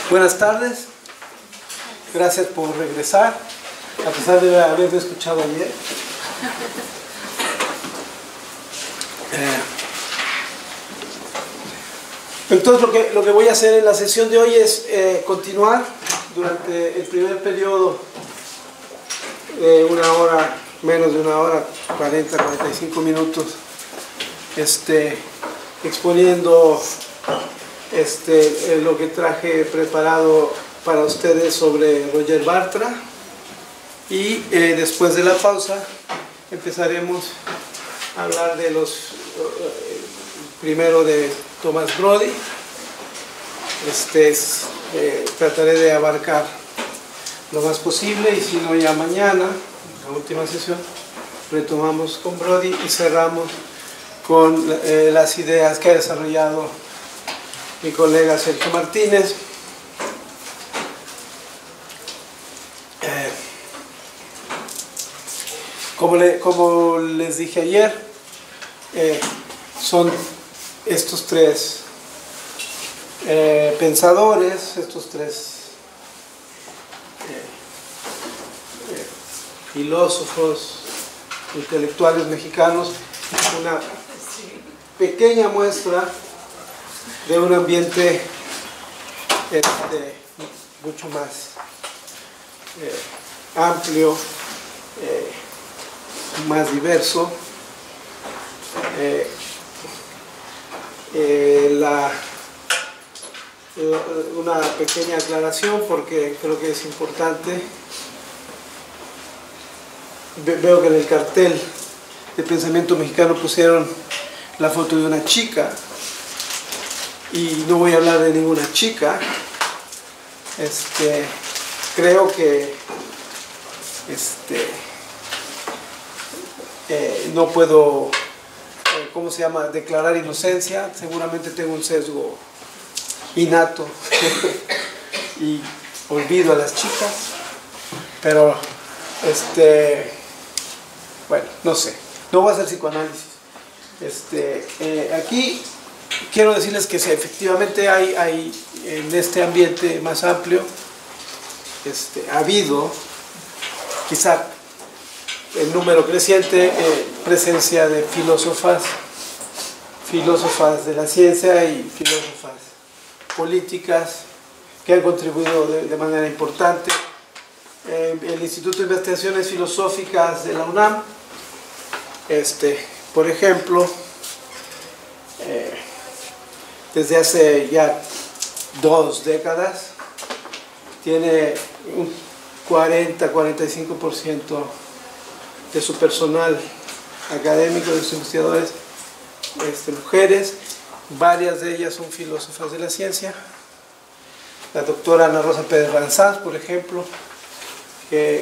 Buenas tardes, gracias por regresar, a pesar de haberme escuchado ayer. Entonces lo que voy a hacer en la sesión de hoy es continuar durante el primer periodo de una hora, menos de una hora, 40-45 minutos, exponiendo lo que traje preparado para ustedes sobre Roger Bartra, y después de la pausa empezaremos a hablar de primero de Thomas Brody. Trataré de abarcar lo más posible, y si no, ya mañana, la última sesión, retomamos con Brody y cerramos con las ideas que ha desarrollado mi colega Sergio Martínez. Como les dije ayer, son estos tres pensadores, estos tres filósofos intelectuales mexicanos, una pequeña muestra de un ambiente mucho más amplio, más diverso. Una pequeña aclaración, porque creo que es importante. Veo que en el cartel de Pensamiento Mexicano pusieron la foto de una chica, y no voy a hablar de ninguna chica. Creo que no puedo, ¿cómo se llama?, declarar inocencia. Seguramente tengo un sesgo innato y olvido a las chicas, pero bueno, no sé, no voy a hacer psicoanálisis. Aquí quiero decirles que si efectivamente hay en este ambiente más amplio, ha habido, quizá en número creciente, presencia de filósofas de la ciencia y filósofas políticas que han contribuido de manera importante. El Instituto de Investigaciones Filosóficas de la UNAM, por ejemplo, desde hace ya 2 décadas, tiene un 40-45% de su personal académico, de sus investigadores, mujeres. Varias de ellas son filósofas de la ciencia. La doctora Ana Rosa Pérez Ranzás, por ejemplo, que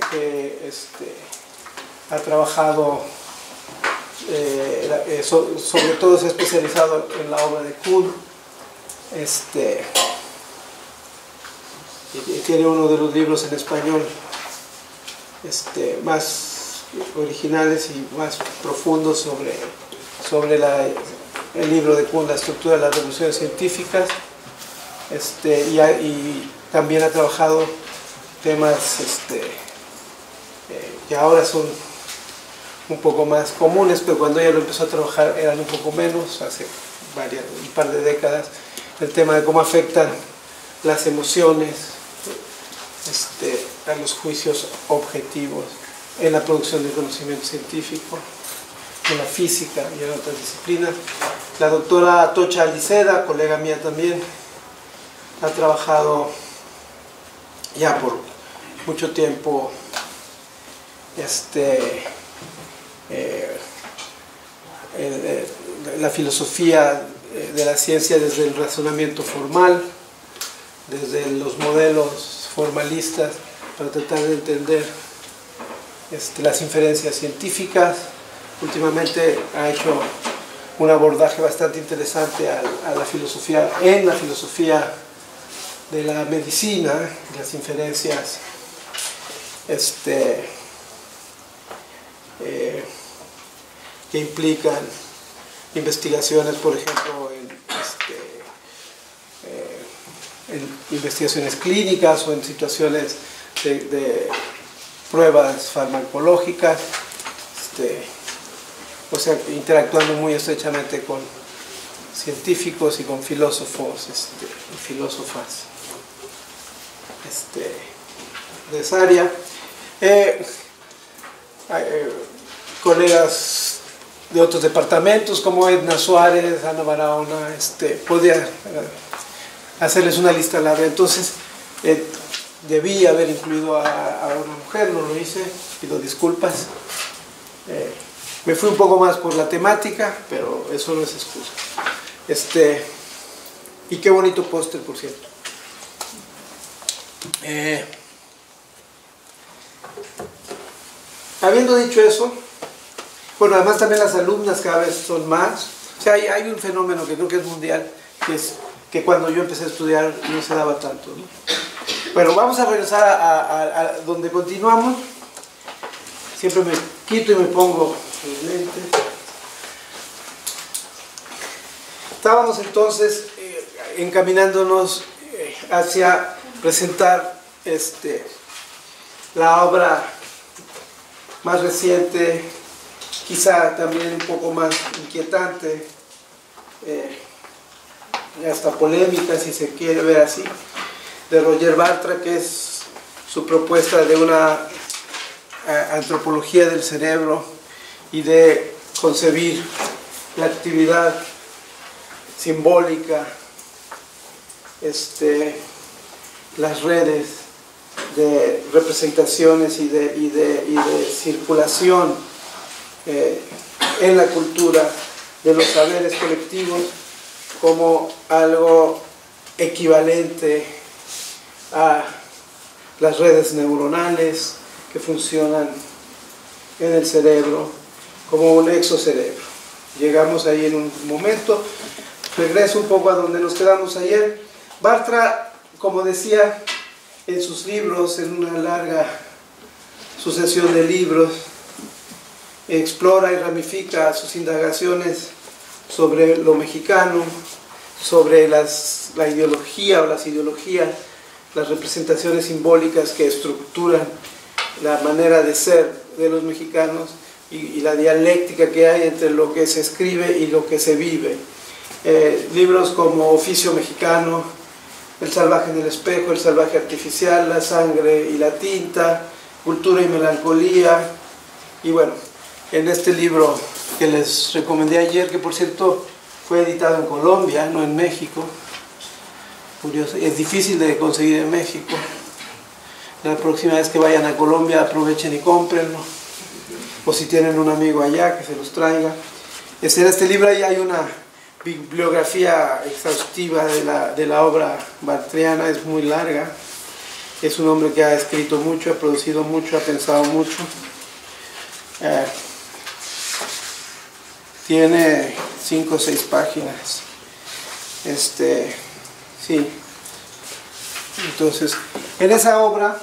ha trabajado, sobre todo se ha especializado en la obra de Kuhn. Y tiene uno de los libros en español más originales y más profundos sobre el libro de Kuhn, La estructura de las revoluciones científicas. Y también ha trabajado temas que ahora son un poco más comunes, pero cuando ella lo empezó a trabajar eran un poco menos, hace un par de décadas, el tema de cómo afectan las emociones a los juicios objetivos en la producción de conocimiento científico, en la física y en otras disciplinas. La doctora Tocha Aliceda, colega mía también, ha trabajado ya por mucho tiempo la filosofía de la ciencia desde el razonamiento formal, desde los modelos formalistas, para tratar de entender las inferencias científicas. Últimamente ha hecho un abordaje bastante interesante a la filosofía, en la filosofía de la medicina, las inferencias que implican investigaciones, por ejemplo, en investigaciones clínicas o en situaciones de pruebas farmacológicas, o sea, interactuando muy estrechamente con científicos y con filósofos y filósofas de esa área. Colegas de otros departamentos como Edna Suárez, Ana Barahona, podía hacerles una lista larga. Entonces debí haber incluido a una mujer, no lo hice, pido disculpas. Me fui un poco más por la temática, pero eso no es excusa. Y qué bonito póster, por cierto. Habiendo dicho eso, bueno, además también las alumnas cada vez son más. O sea, hay un fenómeno que creo que es mundial, que es que cuando yo empecé a estudiar no se daba tanto, ¿no? Bueno, vamos a regresar a donde continuamos. Siempre me quito y me pongo los lentes. Estábamos entonces encaminándonos hacia presentar la obra más reciente, quizá también un poco más inquietante, hasta polémica si se quiere ver así, de Roger Bartra, que es su propuesta de una antropología del cerebro y de concebir la actividad simbólica, las redes de representaciones y de circulación en la cultura de los saberes colectivos como algo equivalente a las redes neuronales que funcionan en el cerebro como un exocerebro. Llegamos ahí en un momento. Regreso un poco a donde nos quedamos ayer. Bartra, como decía en sus libros, en una larga sucesión de libros, explora y ramifica sus indagaciones sobre lo mexicano, sobre la ideología o las ideologías, las representaciones simbólicas que estructuran la manera de ser de los mexicanos y la dialéctica que hay entre lo que se escribe y lo que se vive. Libros como Oficio Mexicano, El salvaje en el espejo, El salvaje artificial, La sangre y la tinta, Cultura y melancolía. Y bueno, en este libro que les recomendé ayer, que por cierto fue editado en Colombia, no en México, curioso, es difícil de conseguir en México. La próxima vez que vayan a Colombia aprovechen y cómprenlo, o si tienen un amigo allá que se los traiga. En este libro ahí hay una bibliografía exhaustiva de la obra bartriana, es muy larga. Es un hombre que ha escrito mucho, ha producido mucho, ha pensado mucho. Tiene 5 o 6 páginas. Sí. Entonces, en esa obra,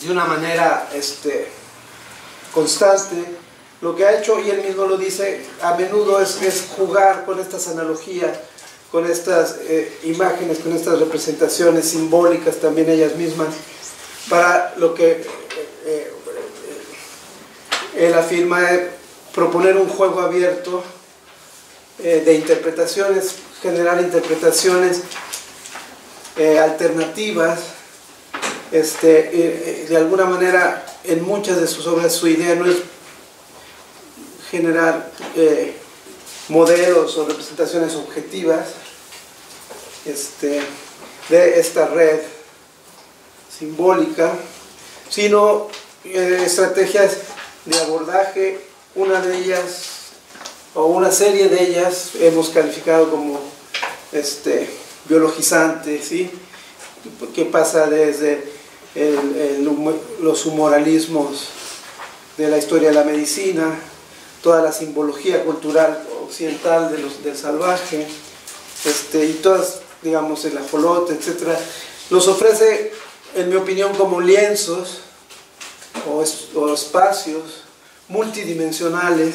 de una manera constante, lo que ha hecho, y él mismo lo dice, a menudo es jugar con estas analogías, con estas imágenes, con estas representaciones simbólicas también ellas mismas, para lo que él afirma proponer un juego abierto de interpretaciones, generar interpretaciones alternativas. De alguna manera, en muchas de sus obras su idea no es generar modelos o representaciones objetivas de esta red simbólica, sino estrategias de abordaje. Una de ellas, o una serie de ellas, hemos calificado como biologizante, ¿sí? Que pasa desde los humoralismos de la historia de la medicina, toda la simbología cultural occidental del salvaje, y todas, digamos, el ajolote, etc. Los ofrece, en mi opinión, como lienzos o espacios multidimensionales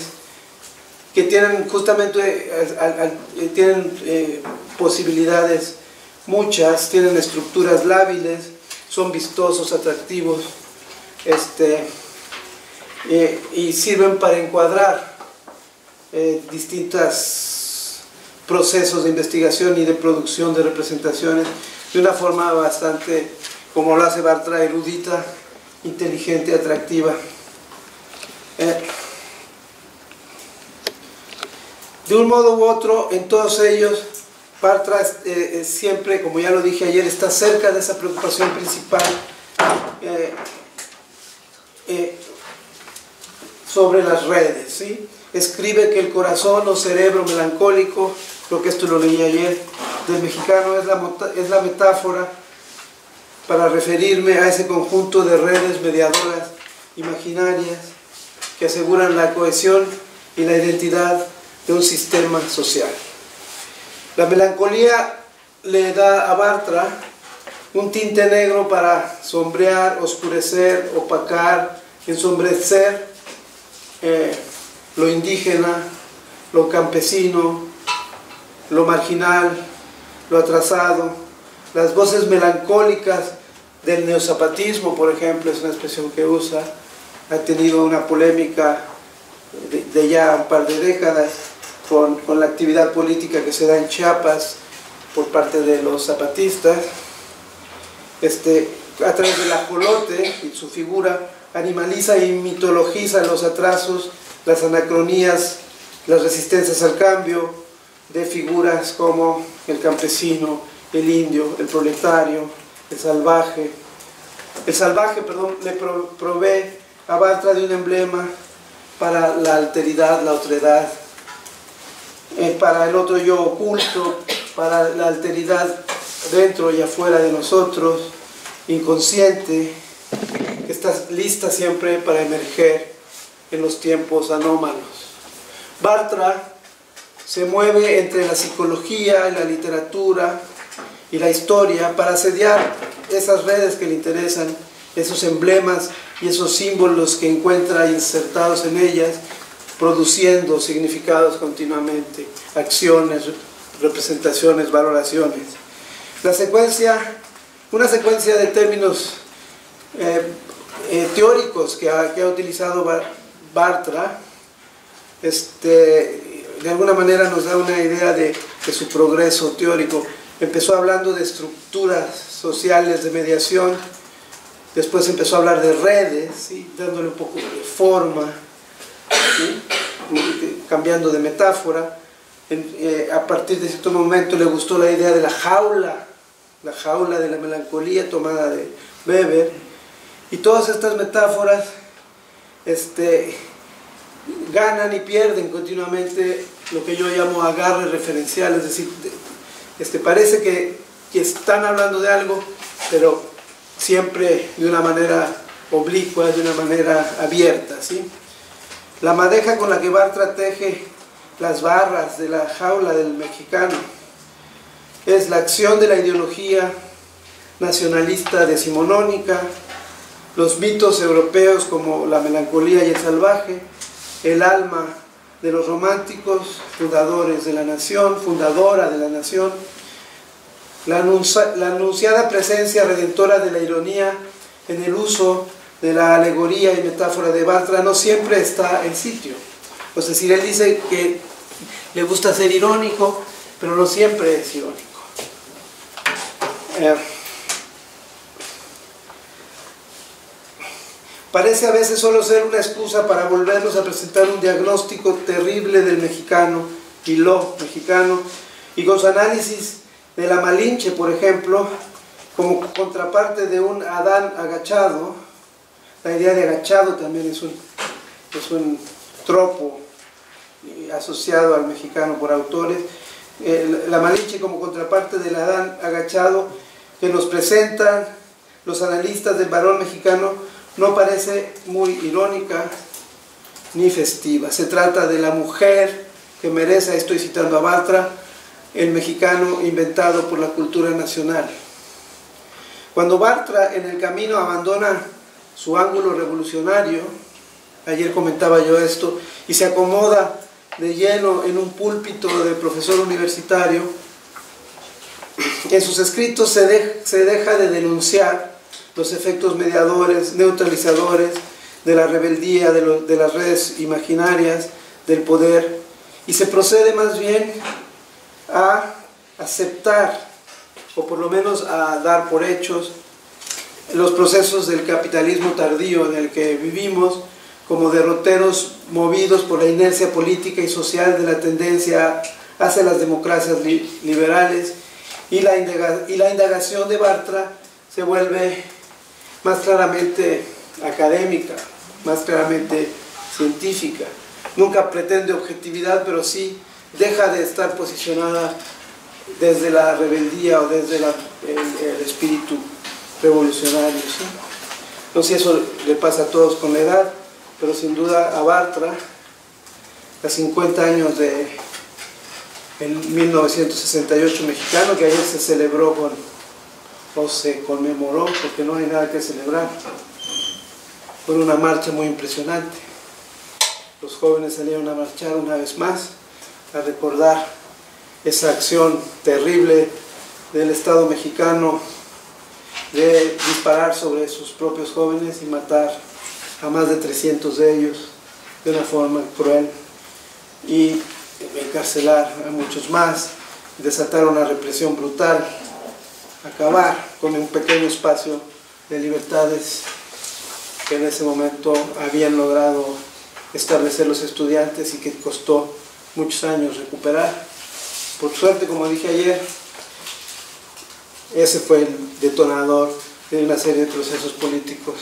que tienen justamente posibilidades muchas, tienen estructuras lábiles, son vistosos, atractivos, y sirven para encuadrar distintos procesos de investigación y de producción de representaciones de una forma bastante, como lo hace Bartra, erudita, inteligente, atractiva. De un modo u otro, en todos ellos, Bartra siempre, como ya lo dije ayer, está cerca de esa preocupación principal sobre las redes, ¿sí? Escribe que el corazón o cerebro melancólico, creo que esto lo leí ayer, del mexicano es la metáfora para referirme a ese conjunto de redes mediadoras imaginarias que aseguran la cohesión y la identidad de un sistema social. La melancolía le da a Bartra un tinte negro para sombrear, oscurecer, opacar, ensombrecer lo indígena, lo campesino, lo marginal, lo atrasado. Las voces melancólicas del neozapatismo, por ejemplo, es una expresión que usa, ha tenido una polémica de ya un par de décadas con la actividad política que se da en Chiapas por parte de los zapatistas. A través del ajolote y su figura animaliza y mitologiza los atrasos, las anacronías, las resistencias al cambio de figuras como el campesino, el indio, el proletario, el salvaje. El salvaje, perdón, le provee a Bartra de un emblema para la alteridad, la otredad, para el otro yo oculto, para la alteridad dentro y afuera de nosotros, inconsciente, que está lista siempre para emerger en los tiempos anómalos. Bartra se mueve entre la psicología, la literatura y la historia para asediar esas redes que le interesan, esos emblemas y esos símbolos que encuentra insertados en ellas, produciendo significados continuamente, acciones, representaciones, valoraciones. Una secuencia de términos teóricos que ha utilizado Bartra, de alguna manera nos da una idea de su progreso teórico. Empezó hablando de estructuras sociales de mediación, después empezó a hablar de redes, ¿sí? Dándole un poco de forma, ¿sí? Cambiando de metáfora. A partir de cierto momento le gustó la idea de la jaula de la melancolía tomada de Weber, y todas estas metáforas ganan y pierden continuamente lo que yo llamo agarre referencial, es decir, parece que están hablando de algo, pero siempre de una manera oblicua, de una manera abierta, ¿sí? La madeja con la que Bartra teje las barras de la jaula del mexicano es la acción de la ideología nacionalista decimonónica, los mitos europeos como la melancolía y el salvaje, el alma de los románticos, fundadores de la nación, fundadora de la nación, la anunciada presencia redentora de la ironía en el uso de la alegoría y metáfora de Bartra no siempre está en sitio. Es decir, él dice que le gusta ser irónico, pero no siempre es irónico. Parece a veces solo ser una excusa para volvernos a presentar un diagnóstico terrible del mexicano y lo mexicano, y con su análisis de la Malinche, por ejemplo, como contraparte de un Adán agachado. La idea de agachado también es un tropo asociado al mexicano por autores. La Malinche como contraparte del Adán agachado que nos presentan los analistas del varón mexicano no parece muy irónica ni festiva. Se trata de la mujer que merece, estoy citando a Bartra, el mexicano inventado por la cultura nacional. Cuando Bartra en el camino abandona su ángulo revolucionario, ayer comentaba yo esto, y se acomoda de lleno en un púlpito de profesor universitario, En sus escritos se deja de denunciar los efectos mediadores, neutralizadores de la rebeldía, de las redes imaginarias, del poder, y se procede más bien a aceptar, o por lo menos a dar por hechos, los procesos del capitalismo tardío en el que vivimos, como derroteros movidos por la inercia política y social de la tendencia hacia las democracias liberales, y la indagación de Bartra se vuelve más claramente académica, más claramente científica. Nunca pretende objetividad, pero sí deja de estar posicionada desde la rebeldía o desde el espíritu revolucionario, ¿sí? No sé si eso le pasa a todos con la edad, pero sin duda a Bartra, a 50 años de el 1968 mexicano, que ayer se celebró o se conmemoró, porque no hay nada que celebrar, fue una marcha muy impresionante. Los jóvenes salieron a marchar una vez más, a recordar esa acción terrible del Estado mexicano de disparar sobre sus propios jóvenes y matar a más de 300 de ellos de una forma cruel, y encarcelar a muchos más, desatar una represión brutal, acabar con un pequeño espacio de libertades que en ese momento habían logrado establecer los estudiantes y que costó muchos años recuperar. Por suerte, como dije ayer, ese fue el detonador de una serie de procesos políticos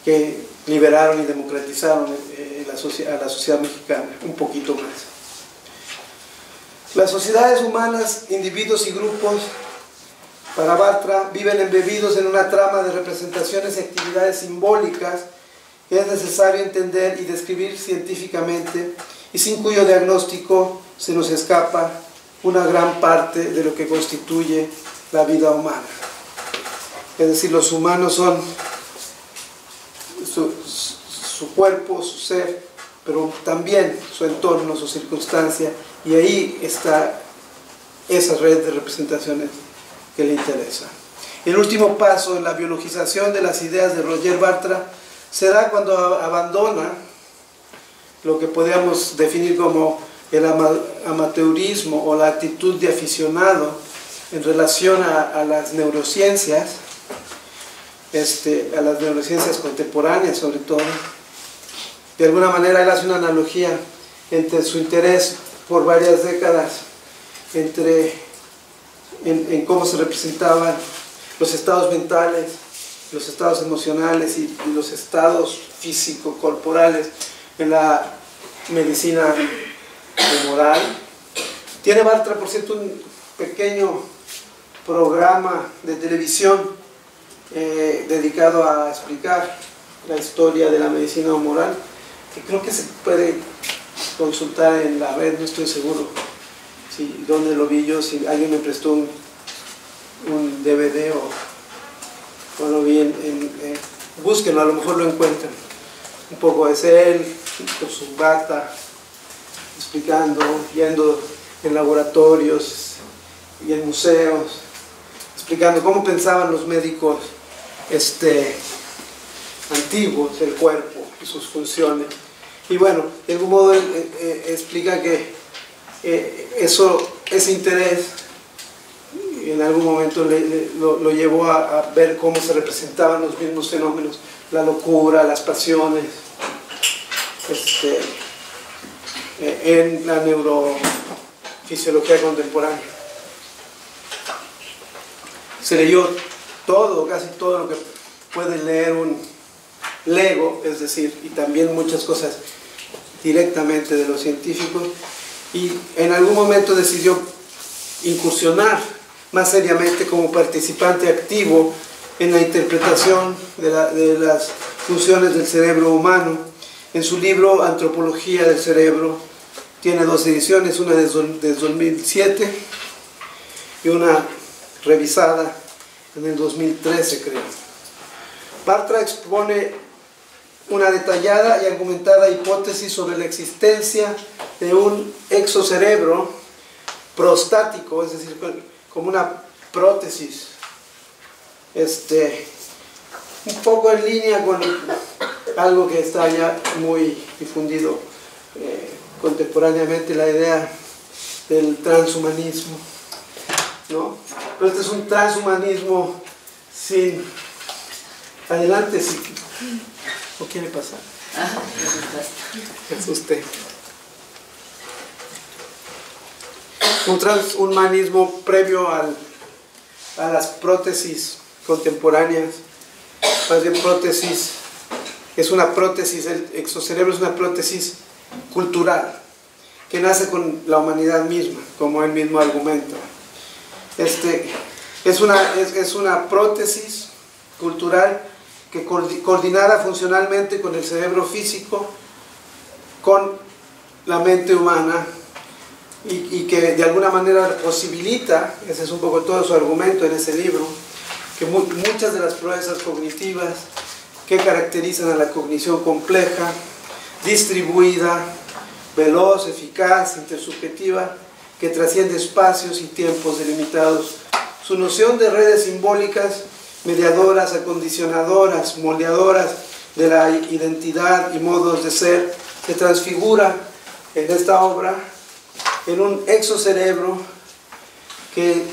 que liberaron y democratizaron a la sociedad mexicana un poquito más. Las sociedades humanas, individuos y grupos, para Bartra, viven embebidos en una trama de representaciones y actividades simbólicas que es necesario entender y describir científicamente, y sin cuyo diagnóstico se nos escapa una gran parte de lo que constituye la vida humana. Es decir, los humanos son su cuerpo, su ser, pero también su entorno, su circunstancia, y ahí está esa red de representaciones que le interesa. El último paso en la biologización de las ideas de Roger Bartra se da cuando abandona lo que podríamos definir como el amateurismo o la actitud de aficionado en relación a las neurociencias, a las neurociencias contemporáneas sobre todo. De alguna manera él hace una analogía entre su interés por varias décadas en cómo se representaban los estados mentales, los estados emocionales y los estados físico-corporales en la medicina moral. Tiene Bartra, por cierto, un pequeño programa de televisión dedicado a explicar la historia de la medicina moral, que creo que se puede consultar en la red, no estoy seguro dónde lo vi yo, si alguien me prestó un DVD o lo vi búsquenlo, a lo mejor lo encuentran. Un poco es él con su bata explicando, yendo en laboratorios y en museos, explicando cómo pensaban los médicos antiguos el cuerpo y sus funciones. Y bueno, de algún modo él explica que ese interés en algún momento lo llevó a ver cómo se representaban los mismos fenómenos, la locura, las pasiones, en la neurofisiología contemporánea. Se leyó todo, casi todo lo que puede leer un lego, es decir, y también muchas cosas directamente de los científicos, y en algún momento decidió incursionar más seriamente como participante activo en la interpretación de las funciones del cerebro humano. En su libro Antropología del Cerebro, tiene dos ediciones, una de 2007 y una revisada en el 2013, creo. Bartra expone una detallada y argumentada hipótesis sobre la existencia de un exocerebro prostático, es decir, como una prótesis, un poco en línea con algo que está ya muy difundido contemporáneamente, la idea del transhumanismo, ¿no? Pero este es un transhumanismo sin... Adelante, sí. ¿O quiere pasar? Es usted. Un transhumanismo previo a las prótesis contemporáneas. Más bien prótesis, es una prótesis, el exocerebro es una prótesis cultural que nace con la humanidad misma, como él mismo argumenta. Es una prótesis cultural que coordinada funcionalmente con el cerebro físico, con la mente humana, y que de alguna manera posibilita, ese es un poco todo su argumento en ese libro, que muchas de las proezas cognitivas que caracterizan a la cognición compleja, distribuida, veloz, eficaz, intersubjetiva, que trasciende espacios y tiempos delimitados. Su noción de redes simbólicas, mediadoras, acondicionadoras, moldeadoras de la identidad y modos de ser, se transfigura en esta obra en un exocerebro que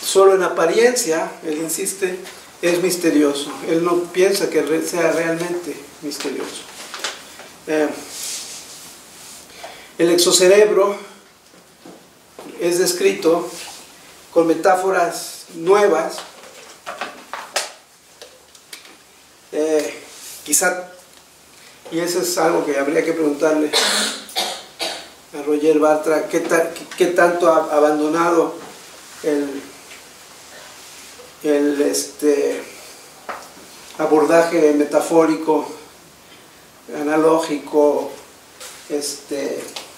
solo en apariencia, él insiste, es misterioso. Él no piensa que sea realmente misterioso. El exocerebro es descrito con metáforas nuevas, quizá, y eso es algo que habría que preguntarle a Roger Bartra, qué tanto ha abandonado el abordaje metafórico, analógico,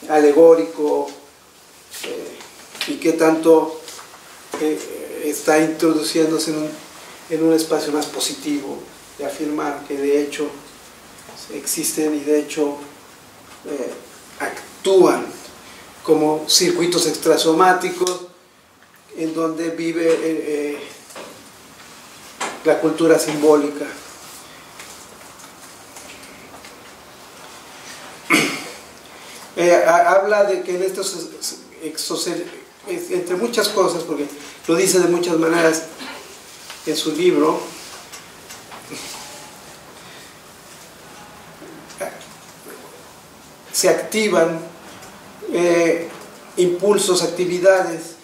alegórico, y qué tanto está introduciéndose en un espacio más positivo, de afirmar que de hecho existen y de hecho actúan como circuitos extrasomáticos en donde vive la cultura simbólica. Habla de que en estos entre muchas cosas, porque lo dice de muchas maneras en su libro, se activan impulsos, actividades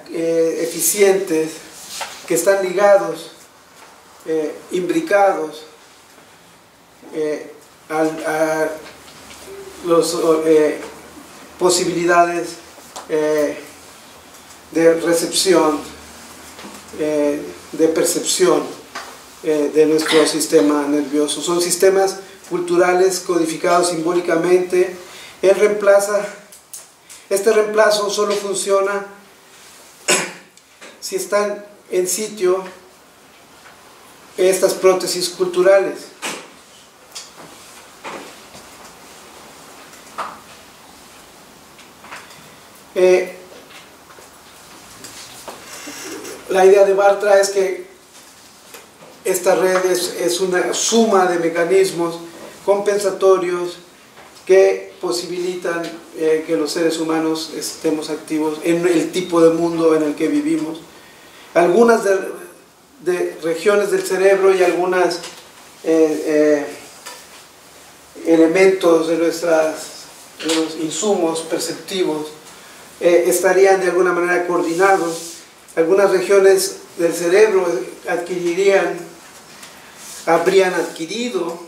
eficientes que están ligados, imbricados a las posibilidades de recepción, de percepción de nuestro sistema nervioso. Son sistemas culturales codificados simbólicamente. Este reemplazo solo funciona si están en sitio estas prótesis culturales. La idea de Bartra es que esta red es una suma de mecanismos compensatorios que posibilitan que los seres humanos estemos activos en el tipo de mundo en el que vivimos. Algunas de regiones del cerebro y algunos elementos de los insumos perceptivos estarían de alguna manera coordinados. Algunas regiones del cerebro habrían adquirido,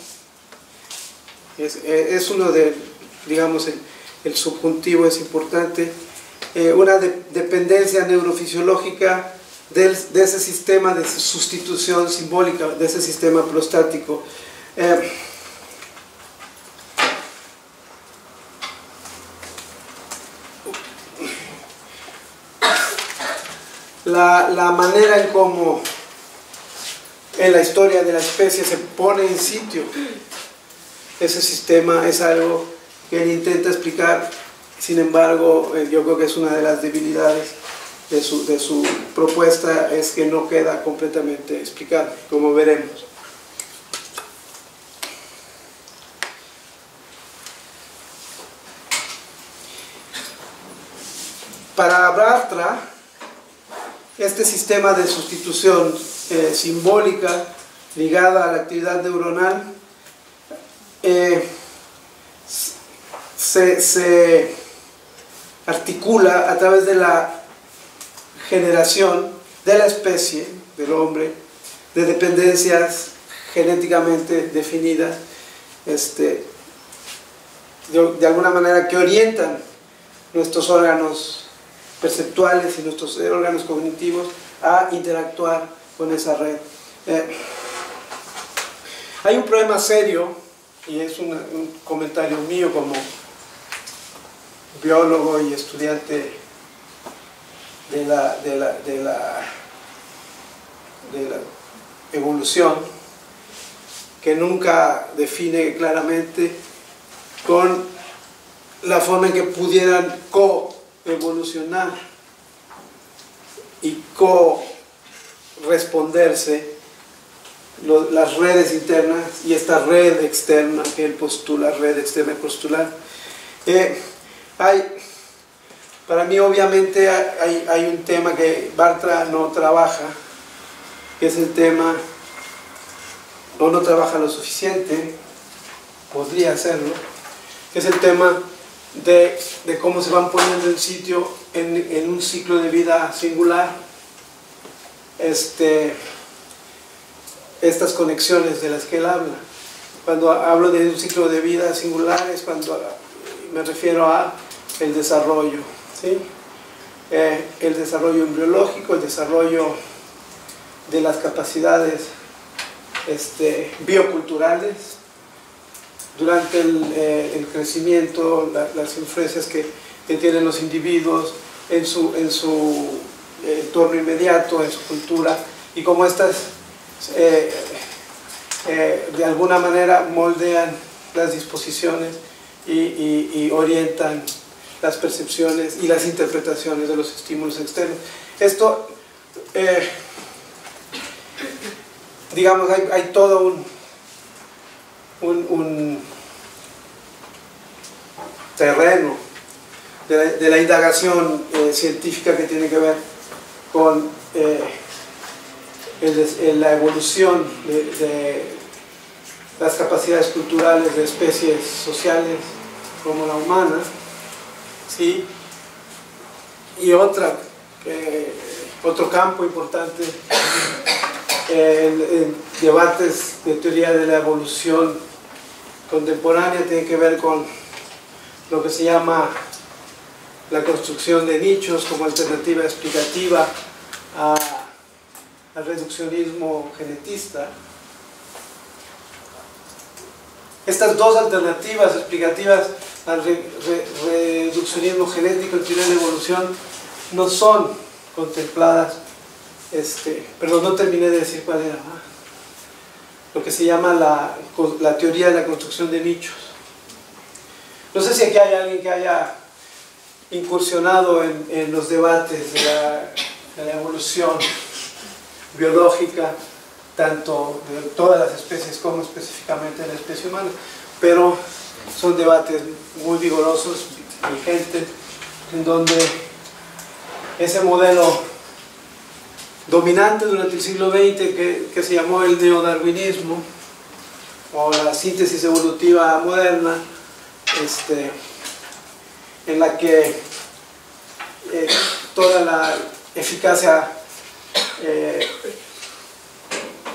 es uno de, digamos, el subjuntivo es importante, una dependencia neurofisiológica de ese sistema de sustitución simbólica, de ese sistema prostático. La manera en cómo en la historia de la especie se pone en sitio ese sistema es algo que él intenta explicar. Sin embargo, yo creo que es una de las debilidades de su propuesta es que no queda completamente explicado, como veremos. Para Bartra, este sistema de sustitución simbólica ligada a la actividad neuronal se articula a través de la generación de la especie, del hombre, de dependencias genéticamente definidas, de alguna manera que orientan nuestros órganos perceptuales y nuestros órganos cognitivos a interactuar con esa red. Hay un problema serio, y es un comentario mío como biólogo y estudiante de la evolución, que nunca define claramente con la forma en que pudieran coevolucionar y corresponderse las redes internas y esta red externa que él postula, red externa postular. Para mí obviamente hay un tema que Bartra no trabaja, que es el tema, o no trabaja lo suficiente, podría hacerlo, que es el tema de cómo se van poniendo en sitio en un ciclo de vida singular estas conexiones de las que él habla. Cuando hablo de un ciclo de vida singular es cuando me refiero a el desarrollo, ¿sí? El desarrollo embriológico, el desarrollo de las capacidades bioculturales durante el crecimiento, las influencias que tienen los individuos en su entorno inmediato, en su cultura, y cómo estas de alguna manera moldean las disposiciones y orientan las percepciones y las interpretaciones de los estímulos externos. Esto, digamos, hay todo un terreno de la indagación científica que tiene que ver con la evolución de las capacidades culturales de especies sociales como la humana, ¿sí? Y otro campo importante, en debates de teoría de la evolución contemporánea, tiene que ver con lo que se llama la construcción de nichos como alternativa explicativa al reduccionismo genetista. Estas dos alternativas explicativas al reduccionismo genético en teoría de la evolución no son contempladas, perdón, no terminé de decir cuál era, ¿no? Lo que se llama la teoría de la construcción de nichos. No sé si aquí hay alguien que haya incursionado en los debates de la evolución biológica, tanto de todas las especies como específicamente de la especie humana, pero son debates muy vigorosos, vigentes, en donde ese modelo dominante durante el siglo XX que se llamó el neodarwinismo o la síntesis evolutiva moderna, en la que toda la eficacia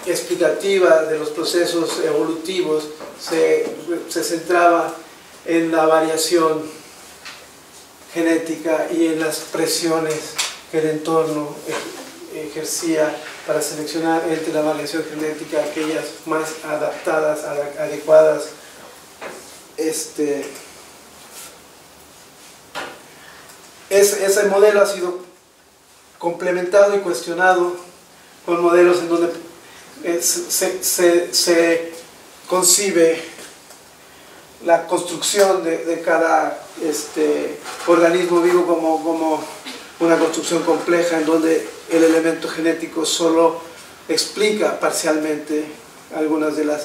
explicativa de los procesos evolutivos se centraba en la variación genética y en las presiones que el entorno ejercía para seleccionar entre la variación genética aquellas más adaptadas, adecuadas. Ese modelo ha sido complementado y cuestionado con modelos en donde se concibe la construcción de cada organismo vivo como una construcción compleja en donde el elemento genético solo explica parcialmente algunas de las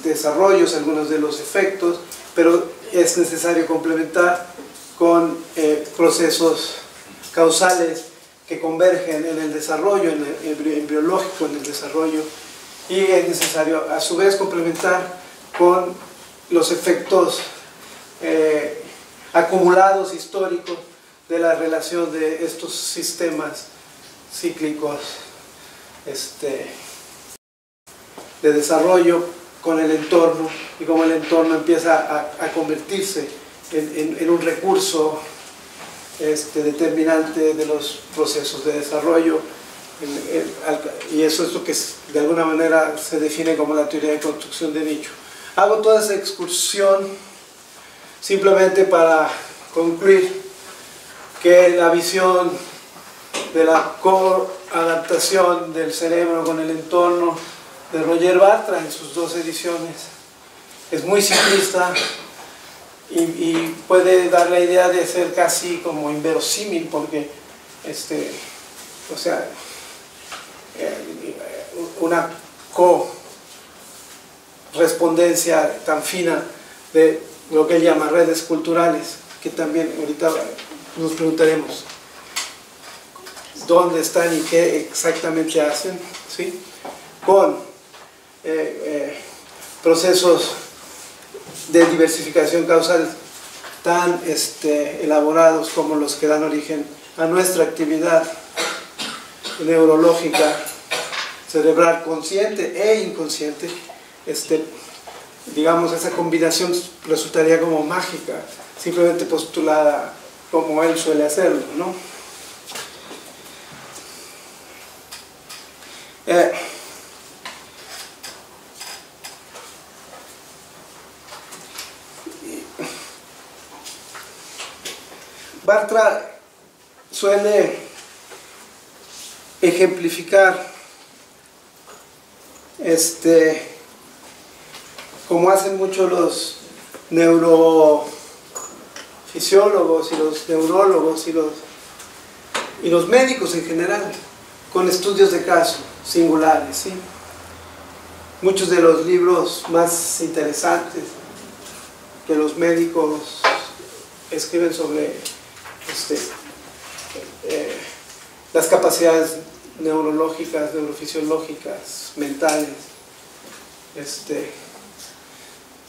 desarrollos, algunos de los efectos, pero es necesario complementar con procesos causales que convergen en el desarrollo, en el embriológico, en el desarrollo, y es necesario a su vez complementar con los efectos acumulados históricos de la relación de estos sistemas cíclicos de desarrollo con el entorno, y cómo el entorno empieza a convertirse en un recurso determinante de los procesos de desarrollo, y eso es lo que de alguna manera se define como la teoría de construcción de nicho. Hago toda esa excursión simplemente para concluir que la visión de la coadaptación del cerebro con el entorno de Roger Bartra en sus dos ediciones es muy simplista y puede dar la idea de ser casi como inverosímil, porque o sea, una correspondencia tan fina de lo que él llama redes culturales, que también ahorita nos preguntaremos dónde están y qué exactamente hacen, ¿sí? Con procesos de diversificación causal tan elaborados como los que dan origen a nuestra actividad neurológica cerebral consciente e inconsciente. Digamos, esa combinación resultaría como mágica, simplemente postulada como él suele hacerlo, ¿no? Bartra suele ejemplificar como hacen mucho los neurofisiólogos y los neurólogos y los médicos en general, con estudios de caso singulares, ¿sí? Muchos de los libros más interesantes que los médicos escriben sobre las capacidades neurológicas, neurofisiológicas, mentales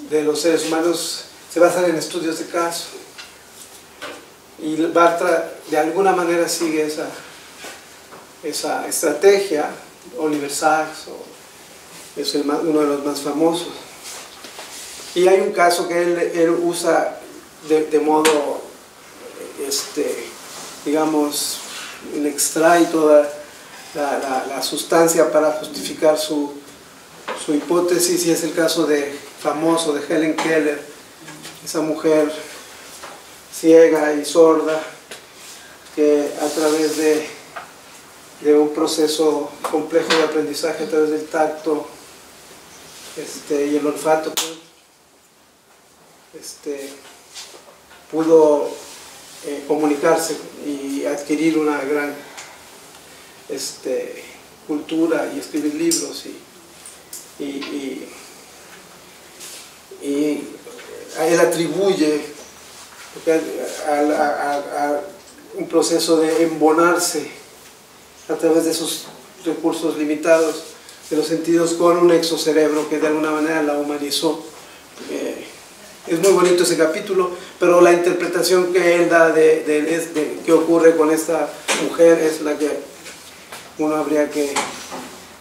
de los seres humanos se basan en estudios de caso, y Bartra de alguna manera sigue esa estrategia. Oliver Sacks es uno de los más famosos, y hay un caso que él usa de modo digamos, le extrae toda la sustancia para justificar su hipótesis, y es el caso famoso de Helen Keller, esa mujer ciega y sorda que a través de un proceso complejo de aprendizaje a través del tacto y el olfato, pudo comunicarse y adquirir una gran cultura y escribir libros, y a él atribuye a un proceso de embonarse a través de esos recursos limitados de los sentidos con un exocerebro que de alguna manera la humanizó. Es muy bonito ese capítulo, pero la interpretación que él da de qué ocurre con esta mujer es la que uno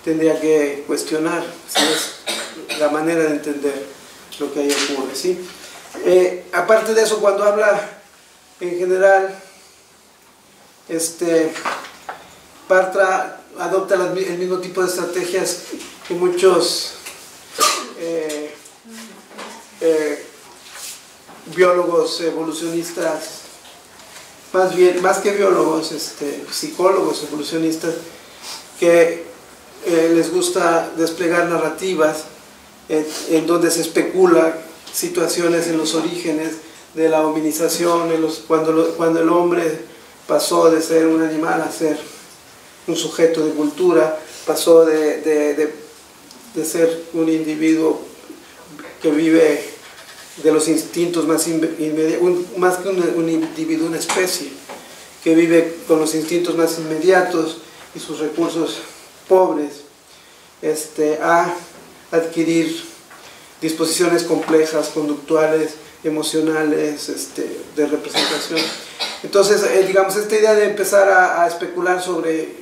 tendría que cuestionar, si es la manera de entender lo que ahí ocurre, ¿sí? Aparte de eso, cuando habla en general, Bartra adopta el mismo tipo de estrategias que muchos biólogos evolucionistas, más que biólogos, psicólogos evolucionistas, que les gusta desplegar narrativas en donde se especula situaciones en los orígenes de la hominización, cuando el hombre pasó de ser un animal a ser un sujeto de cultura, pasó de ser un individuo que vive de los instintos más inmediatos, más que un individuo, una especie, que vive con los instintos más inmediatos y sus recursos pobres, a adquirir disposiciones complejas, conductuales, emocionales, de representación. Entonces, digamos, esta idea de empezar a especular sobre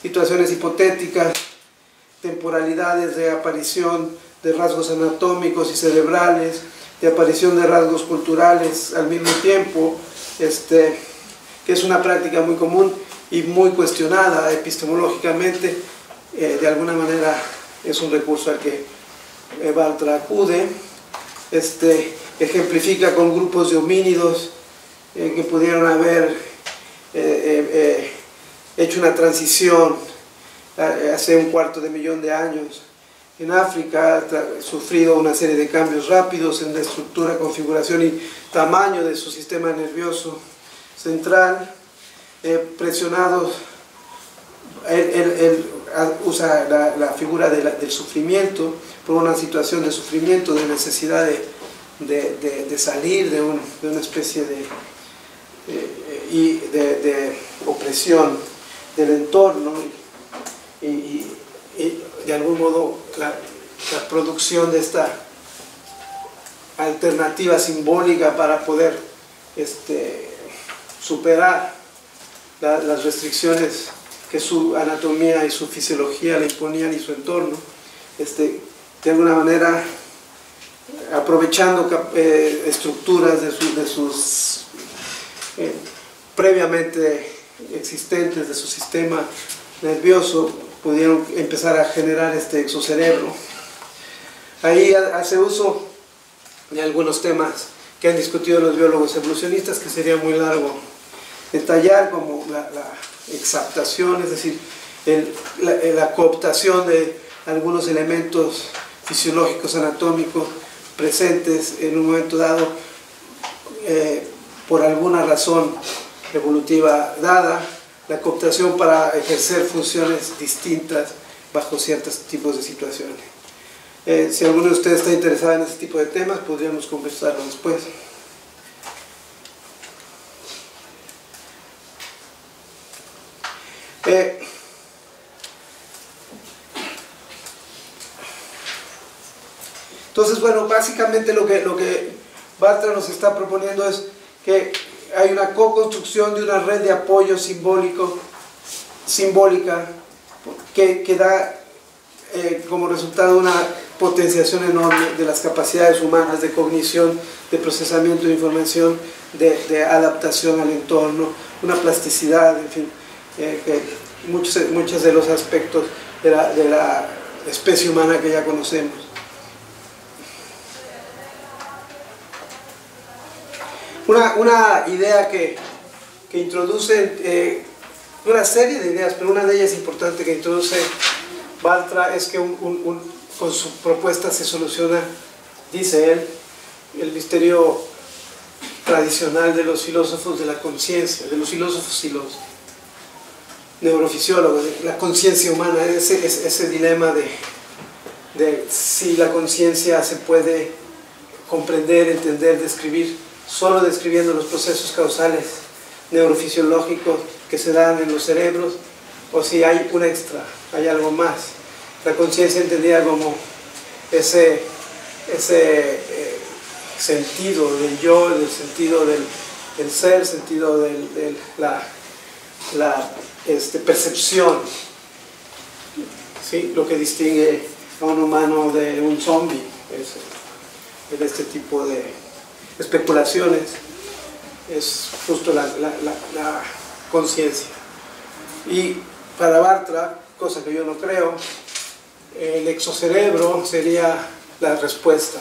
situaciones hipotéticas, temporalidades de aparición de rasgos anatómicos y cerebrales, de aparición de rasgos culturales al mismo tiempo, que es una práctica muy común y muy cuestionada epistemológicamente, de alguna manera es un recurso al que Bartra acude. Ejemplifica con grupos de homínidos que pudieron haber hecho una transición hace 250.000 de años en África, ha sufrido una serie de cambios rápidos en la estructura, configuración y tamaño de su sistema nervioso central, presionados. Él usa la figura del sufrimiento por una situación de sufrimiento, de necesidad de salir de una especie de opresión del entorno y de algún modo la producción de esta alternativa simbólica para poder superar las restricciones que su anatomía y su fisiología le imponían y su entorno, de alguna manera aprovechando estructuras de sus previamente existentes de su sistema nervioso, pudieron empezar a generar este exocerebro. Ahí hace uso de algunos temas que han discutido los biólogos evolucionistas, que sería muy largo detallar, como la exaptación, es decir, la cooptación de algunos elementos fisiológicos, anatómicos presentes en un momento dado por alguna razón evolutiva dada, la cooptación para ejercer funciones distintas bajo ciertos tipos de situaciones. Si alguno de ustedes está interesado en este tipo de temas, podríamos conversarlo después. Entonces, bueno, básicamente lo que Bartra nos está proponiendo es que hay una co-construcción de una red de apoyo simbólica que da como resultado una potenciación enorme de las capacidades humanas de cognición, de procesamiento de información, de adaptación al entorno, una plasticidad, en fin, que muchos de los aspectos de la especie humana que ya conocemos. Una idea que introduce, una serie de ideas, pero una de ellas importante que introduce Bartra es que con su propuesta se soluciona, dice él, el misterio tradicional de los filósofos de la conciencia, de los filósofos y los neurofisiólogos, de la conciencia humana, ese dilema de si la conciencia se puede comprender, entender, describir, solo describiendo los procesos causales neurofisiológicos que se dan en los cerebros, o si hay un extra, hay algo más. La conciencia entendida como ese sentido del yo, el sentido del ser, sentido de la percepción, ¿sí? Lo que distingue a un humano de un zombie, en este tipo de especulaciones, es justo la conciencia. Y para Bartra, cosa que yo no creo, el exocerebro sería la respuesta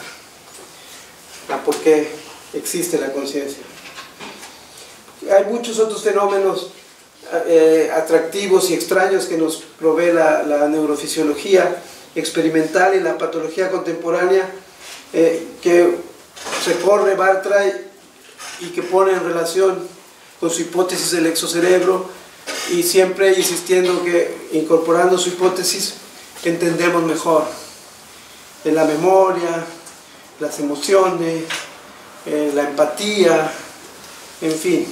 a por qué existe la conciencia. Hay muchos otros fenómenos atractivos y extraños que nos provee la neurofisiología experimental y la patología contemporánea, que recorre Bartra y que pone en relación con su hipótesis del exocerebro, y siempre insistiendo que incorporando su hipótesis entendemos mejor en la memoria, las emociones, la empatía, en fin.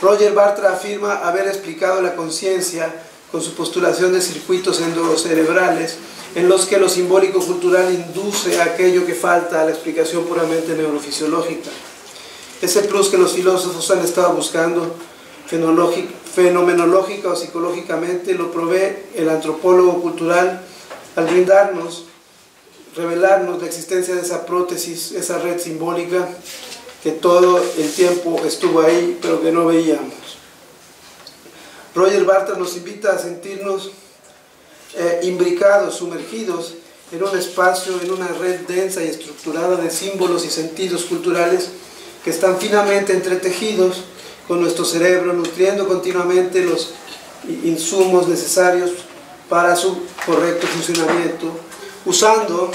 Roger Bartra afirma haber explicado la conciencia con su postulación de circuitos endocerebrales en los que lo simbólico cultural induce a aquello que falta a la explicación puramente neurofisiológica. Ese plus que los filósofos han estado buscando fenomenológica o psicológicamente lo provee el antropólogo cultural al brindarnos, revelarnos la existencia de esa prótesis, esa red simbólica que todo el tiempo estuvo ahí pero que no veíamos. Roger Bartra nos invita a sentirnos imbricados, sumergidos en un espacio, en una red densa y estructurada de símbolos y sentidos culturales que están finamente entretejidos con nuestro cerebro, nutriendo continuamente los insumos necesarios para su correcto funcionamiento, usando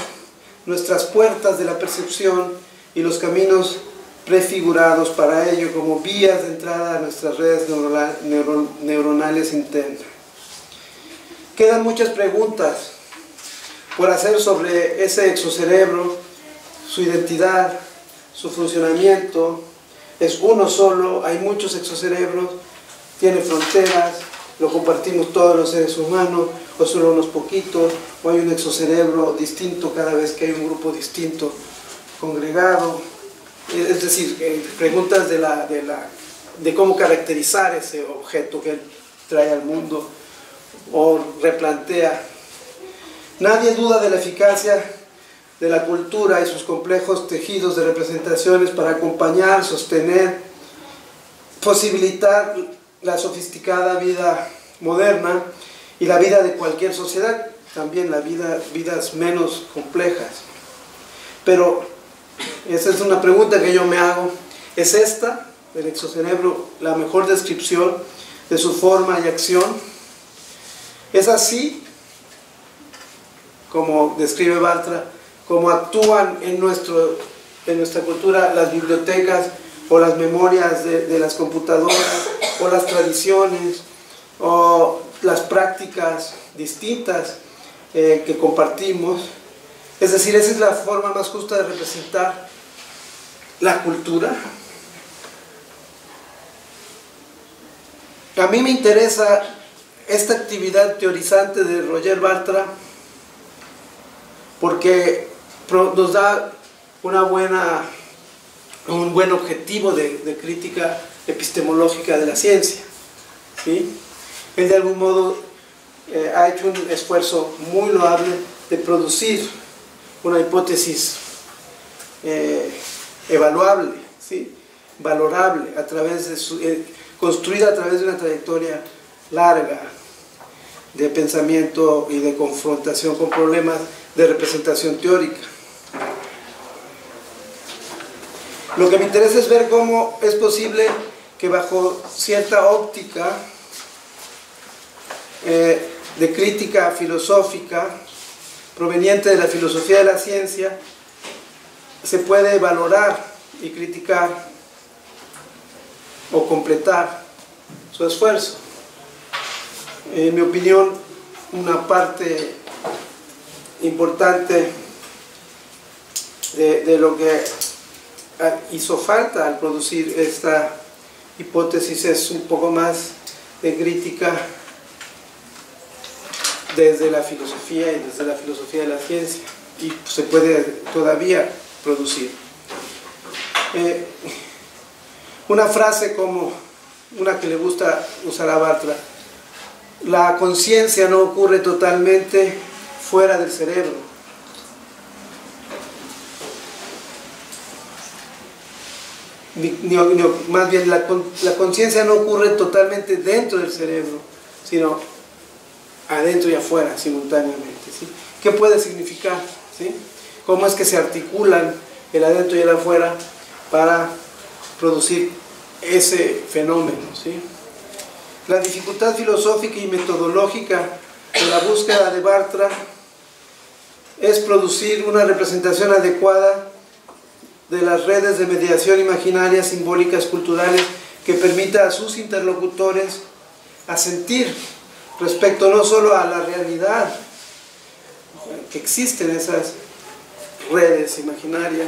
nuestras puertas de la percepción y los caminos prefigurados para ello como vías de entrada a nuestras redes neuronales internas. Quedan muchas preguntas por hacer sobre ese exocerebro, su identidad, su funcionamiento. Es uno solo, hay muchos exocerebros, tiene fronteras, lo compartimos todos los seres humanos, o solo unos poquitos, o hay un exocerebro distinto cada vez que hay un grupo distinto congregado. Es decir, preguntas de cómo caracterizar ese objeto que él trae al mundo o replantea. Nadie duda de la eficacia de la cultura y sus complejos tejidos de representaciones para acompañar, sostener, posibilitar la sofisticada vida moderna y la vida de cualquier sociedad, también vidas menos complejas. Pero esa es una pregunta que yo me hago. ¿Es esta, el exocerebro, la mejor descripción de su forma y acción? ¿Es así, como describe Bartra, como actúan en nuestra cultura las bibliotecas o las memorias de las computadoras o las tradiciones o las prácticas distintas que compartimos? Es decir, esa es la forma más justa de representar la cultura. A mí me interesa esta actividad teorizante de Roger Bartra porque nos da un buen objetivo de crítica epistemológica de la ciencia, ¿sí? Él de algún modo ha hecho un esfuerzo muy loable de producir una hipótesis evaluable, ¿sí? Valorable, construida a través de una trayectoria larga de pensamiento y de confrontación con problemas de representación teórica. Lo que me interesa es ver cómo es posible que bajo cierta óptica de crítica filosófica proveniente de la filosofía de la ciencia se puede valorar y criticar o completar su esfuerzo. En mi opinión, una parte importante de lo que hizo falta al producir esta hipótesis es un poco más de crítica desde la filosofía y desde la filosofía de la ciencia, y se puede todavía producir. Una frase como una que le gusta usar a Bartra: la conciencia no ocurre totalmente fuera del cerebro. Más bien, la conciencia no ocurre totalmente dentro del cerebro, sino adentro y afuera simultáneamente, ¿sí? ¿Qué puede significar? ¿Sí? ¿Cómo es que se articulan el adentro y el afuera para producir ese fenómeno? ¿Sí? La dificultad filosófica y metodológica de la búsqueda de Bartra es producir una representación adecuada de las redes de mediación imaginaria, simbólicas, culturales que permita a sus interlocutores asentir respecto no solo a la realidad que existen esas redes imaginarias,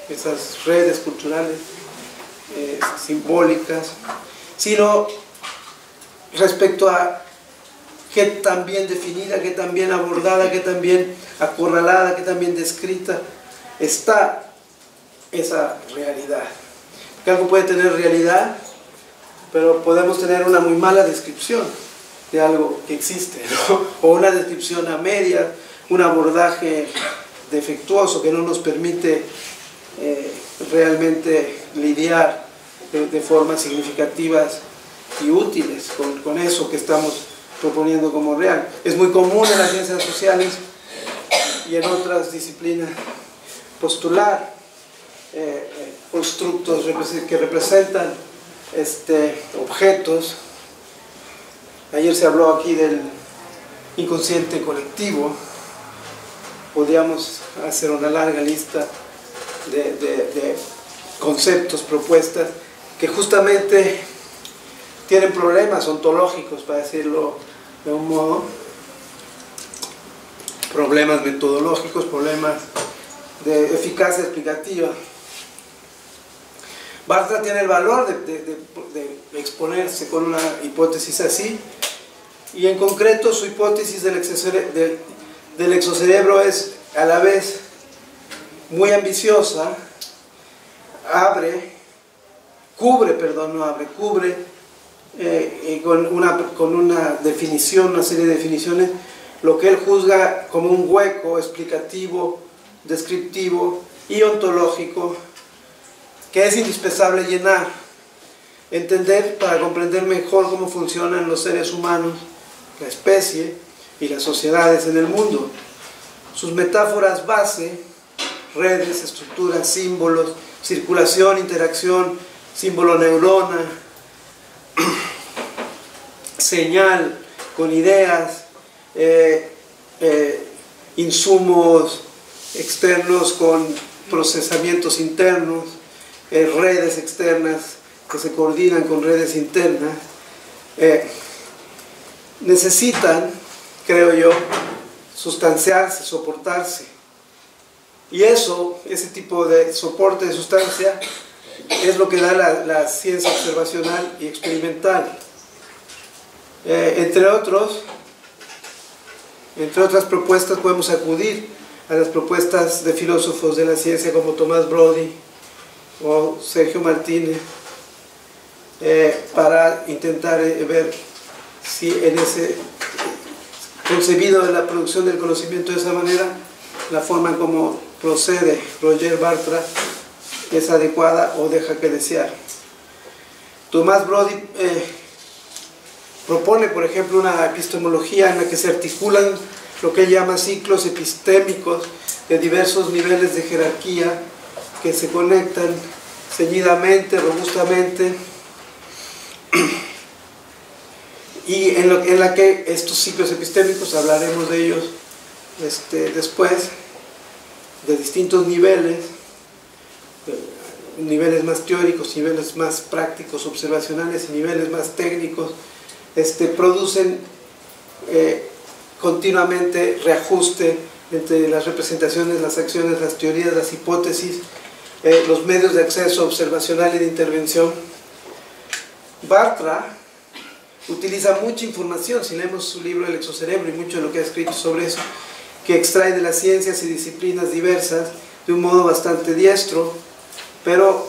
esas redes culturales, simbólicas, sino respecto a qué tan bien definida, qué tan bien abordada, qué tan bien acorralada, qué tan bien descrita está esa realidad. Porque algo puede tener realidad, pero podemos tener una muy mala descripción de algo que existe, ¿no? O una descripción a medias, un abordaje defectuoso que no nos permite realmente lidiar de formas significativas y útiles con eso que estamos proponiendo como real. Es muy común en las ciencias sociales y en otras disciplinas postular constructos que representan objetos. Ayer se habló aquí del inconsciente colectivo. Podríamos hacer una larga lista de conceptos, propuestas, que justamente tienen problemas ontológicos, para decirlo de un modo, problemas metodológicos, problemas de eficacia explicativa. Bartra tiene el valor de exponerse con una hipótesis así, y en concreto su hipótesis del exocerebro es a la vez muy ambiciosa, cubre con una definición, una serie de definiciones, lo que él juzga como un hueco explicativo, descriptivo y ontológico que es indispensable llenar, entender para comprender mejor cómo funcionan los seres humanos, la especie y las sociedades en el mundo. Sus metáforas base, redes, estructuras, símbolos, circulación, interacción, símbolo neurona, señal con ideas, insumos externos con procesamientos internos, redes externas que se coordinan con redes internas, necesitan, creo yo, sustanciarse, soportarse. Y ese tipo de soporte de sustancia es lo que da la ciencia observacional y experimental. Entre otras propuestas podemos acudir a las propuestas de filósofos de la ciencia como Tomás Brody o Sergio Martínez, para intentar ver si en ese concebido de la producción del conocimiento de esa manera, la forma en cómo procede Roger Bartra es adecuada o deja que desear. Tomás Brody propone, por ejemplo, una epistemología en la que se articulan lo que él llama ciclos epistémicos de diversos niveles de jerarquía que se conectan ceñidamente, robustamente, y en la que estos ciclos epistémicos, hablaremos de ellos después, de distintos niveles más teóricos, niveles más prácticos, observacionales, y niveles más técnicos, producen continuamente reajuste entre las representaciones, las acciones, las teorías, las hipótesis, los medios de acceso observacional y de intervención. Bartra utiliza mucha información, si leemos su libro El exocerebro y mucho de lo que ha escrito sobre eso, que extrae de las ciencias y disciplinas diversas de un modo bastante diestro, pero,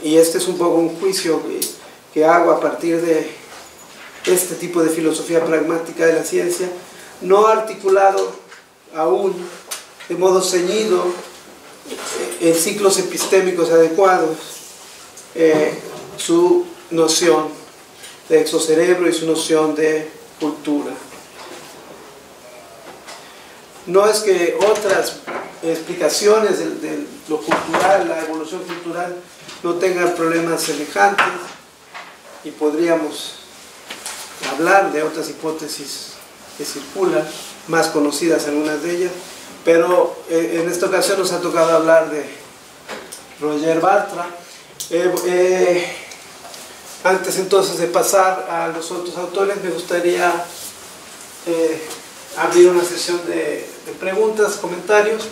y este es un poco un juicio que hago a partir de este tipo de filosofía pragmática de la ciencia, no articulado aún de modo ceñido en ciclos epistémicos adecuados su noción de exocerebro y su noción de cultura. No es que otras explicaciones de lo cultural, la evolución cultural, no tengan problemas semejantes, y podríamos hablar de otras hipótesis que circulan, más conocidas algunas de ellas, pero en esta ocasión nos ha tocado hablar de Roger Bartra. Antes entonces de pasar a los otros autores, me gustaría abrir una sesión de preguntas, comentarios,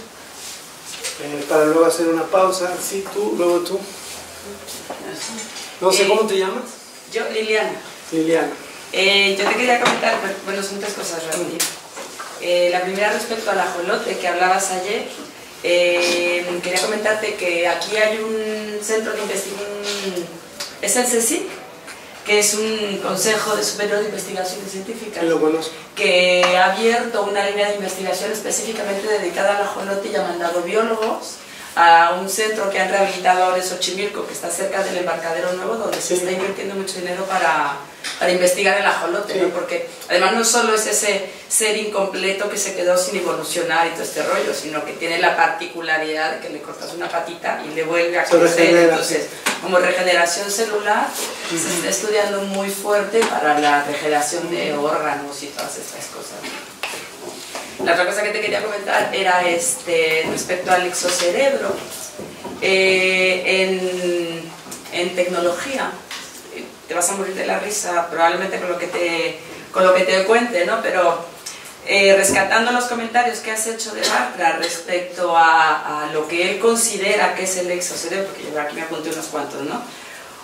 para luego hacer una pausa. Sí, tú, luego tú. No sé, ¿cómo te llamas? Yo, Liliana. Liliana. Yo te quería comentar, bueno, son tres cosas rápidas. La primera respecto al ajolote que hablabas ayer. Quería comentarte que aquí hay un centro de investigación, es el CSIC, que es un Consejo Superior de Investigaciones Científicas, que ha abierto una línea de investigación específicamente dedicada al ajolote y ha mandado biólogos a un centro que han rehabilitado ahora en Xochimilco, que está cerca del embarcadero nuevo, donde se está invirtiendo mucho dinero para investigar el ajolote, ¿no? Porque además no solo es ese ser incompleto que se quedó sin evolucionar y todo este rollo, sino que tiene la particularidad de que le cortas una patita y le vuelve a crecer. Entonces, como regeneración celular, se está estudiando muy fuerte para la regeneración de órganos y todas estas cosas. La otra cosa que te quería comentar era respecto al exocerebro. En tecnología, te vas a morir de la risa probablemente con lo que te cuente, ¿no? Pero rescatando los comentarios que has hecho de Bartra respecto a lo que él considera que es el exocerebro, porque yo aquí me apunté unos cuantos, ¿no?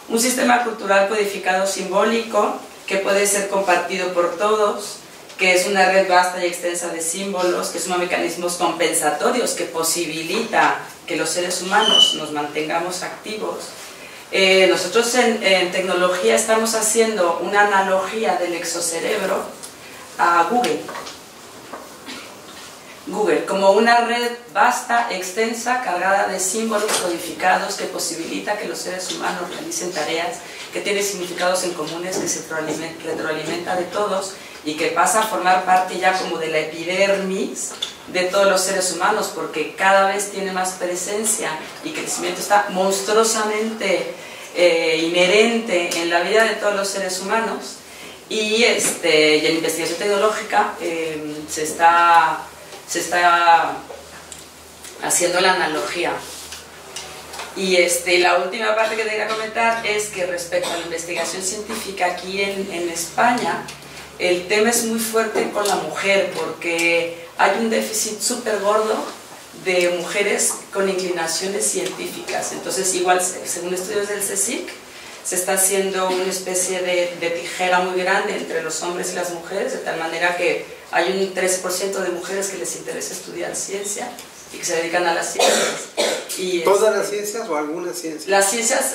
Un sistema cultural codificado simbólico que puede ser compartido por todos, que es una red vasta y extensa de símbolos, que suma mecanismos compensatorios que posibilita que los seres humanos nos mantengamos activos. Nosotros en tecnología estamos haciendo una analogía del exocerebro a Google. Google, como una red vasta, extensa, cargada de símbolos codificados que posibilita que los seres humanos realicen tareas, que tiene significados en comunes, que se retroalimenta de todos y que pasa a formar parte ya como de la epidermis de todos los seres humanos, porque cada vez tiene más presencia y crecimiento, está monstruosamente inherente en la vida de todos los seres humanos. Y en investigación tecnológica se está haciendo la analogía. Y la última parte que te quería comentar es que respecto a la investigación científica aquí en España, el tema es muy fuerte con la mujer, porque hay un déficit súper gordo de mujeres con inclinaciones científicas. Entonces, igual, según estudios del CSIC, se está haciendo una especie de tijera muy grande entre los hombres y las mujeres, de tal manera que hay un 3% de mujeres que les interesa estudiar ciencia y que se dedican a las ciencias. Y ¿todas las ciencias o algunas ciencias? Las ciencias,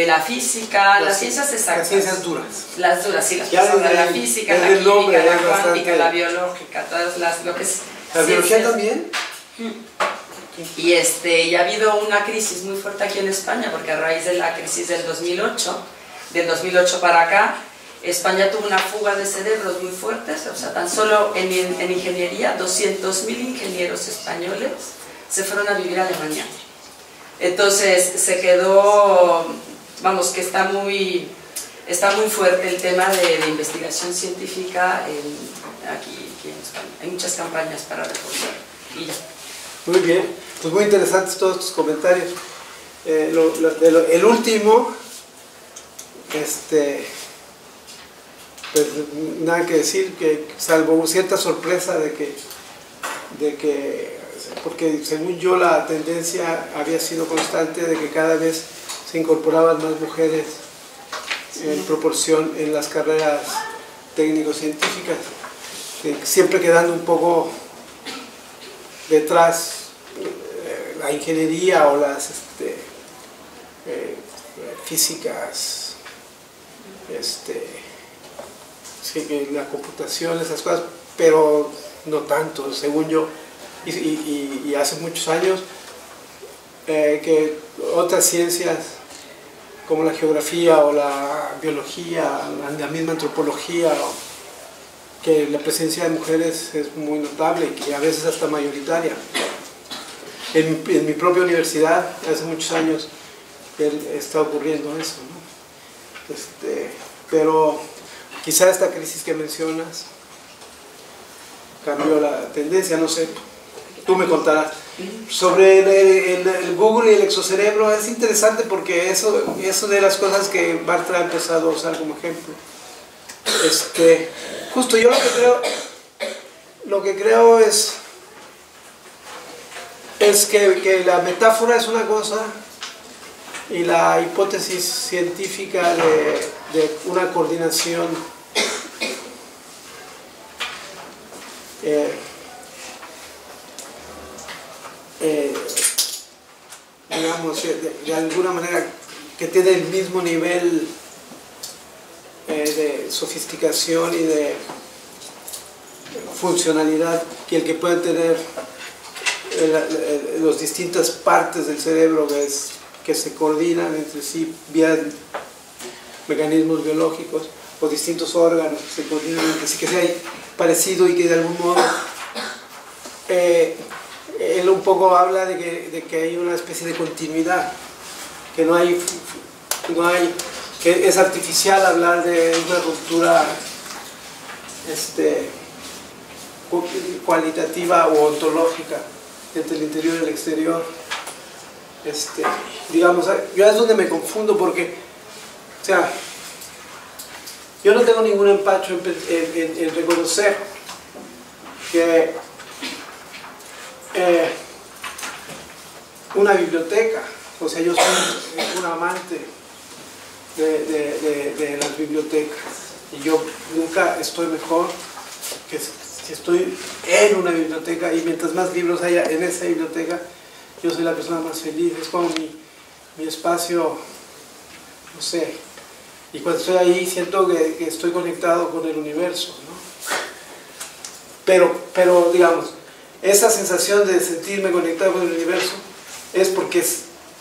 la física, las ciencias exactas. Las ciencias duras. Las duras, sí, las cosas, la física, la química, la cuántica, la biológica, todas lo que es ¿la biología también? Y ha habido una crisis muy fuerte aquí en España, porque a raíz de la crisis del 2008 para acá, España tuvo una fuga de cerebros muy fuertes, o sea, tan solo en ingeniería, 200.000 ingenieros españoles se fueron a vivir a Alemania. Entonces se quedó, vamos, que está muy fuerte el tema de investigación científica aquí en España. Hay muchas campañas para reforzar. Y ya. Muy bien, pues muy interesantes todos tus comentarios. El último, pues nada que decir, que salvo cierta sorpresa de que porque según yo la tendencia había sido constante de que cada vez se incorporaban más mujeres en proporción en las carreras técnico-científicas, siempre quedando un poco detrás la ingeniería o las físicas, sí, la computación, esas cosas, pero no tanto, según yo. Y hace muchos años que otras ciencias como la geografía o la biología, la misma antropología, que la presencia de mujeres es muy notable y a veces hasta mayoritaria. En mi propia universidad, hace muchos años, está ocurriendo eso, ¿no? Pero quizá esta crisis que mencionas cambió la tendencia, no sé, tú me contarás. Sobre el Google y el exocerebro es interesante porque eso de las cosas que Bartra ha empezado a usar como ejemplo. Justo yo lo que creo es que la metáfora es una cosa y la hipótesis científica de una coordinación digamos, de alguna manera que tiene el mismo nivel de sofisticación y de funcionalidad que el que pueden tener las distintas partes del cerebro que se coordinan entre sí vía mecanismos biológicos, o distintos órganos que se coordinan entre sí, que sea parecido y que de algún modo él un poco habla de que hay una especie de continuidad, que no hay, que es artificial hablar de una ruptura cualitativa o ontológica entre el interior y el exterior. Digamos, yo es donde me confundo porque, o sea, yo no tengo ningún empacho en reconocer que una biblioteca, o sea, yo soy un amante de las bibliotecas y yo nunca estoy mejor que si estoy en una biblioteca, y mientras más libros haya en esa biblioteca, yo soy la persona más feliz. Es como mi espacio, no sé, y cuando estoy ahí siento que estoy conectado con el universo, ¿no? Pero digamos, esa sensación de sentirme conectado con el universo es porque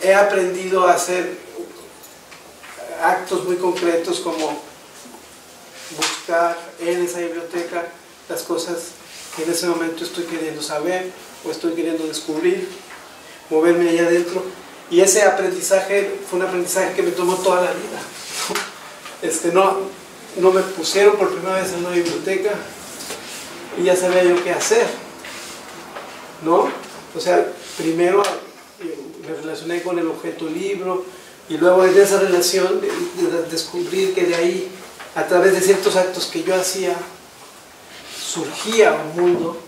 he aprendido a hacer actos muy concretos como buscar en esa biblioteca las cosas que en ese momento estoy queriendo saber o estoy queriendo descubrir, moverme allá adentro. Y ese aprendizaje fue un aprendizaje que me tomó toda la vida. No me pusieron por primera vez en una biblioteca y ya sabía yo qué hacer, ¿no? O sea, primero me relacioné con el objeto libro y luego en esa relación descubrir que de ahí, a través de ciertos actos que yo hacía, surgía un mundo.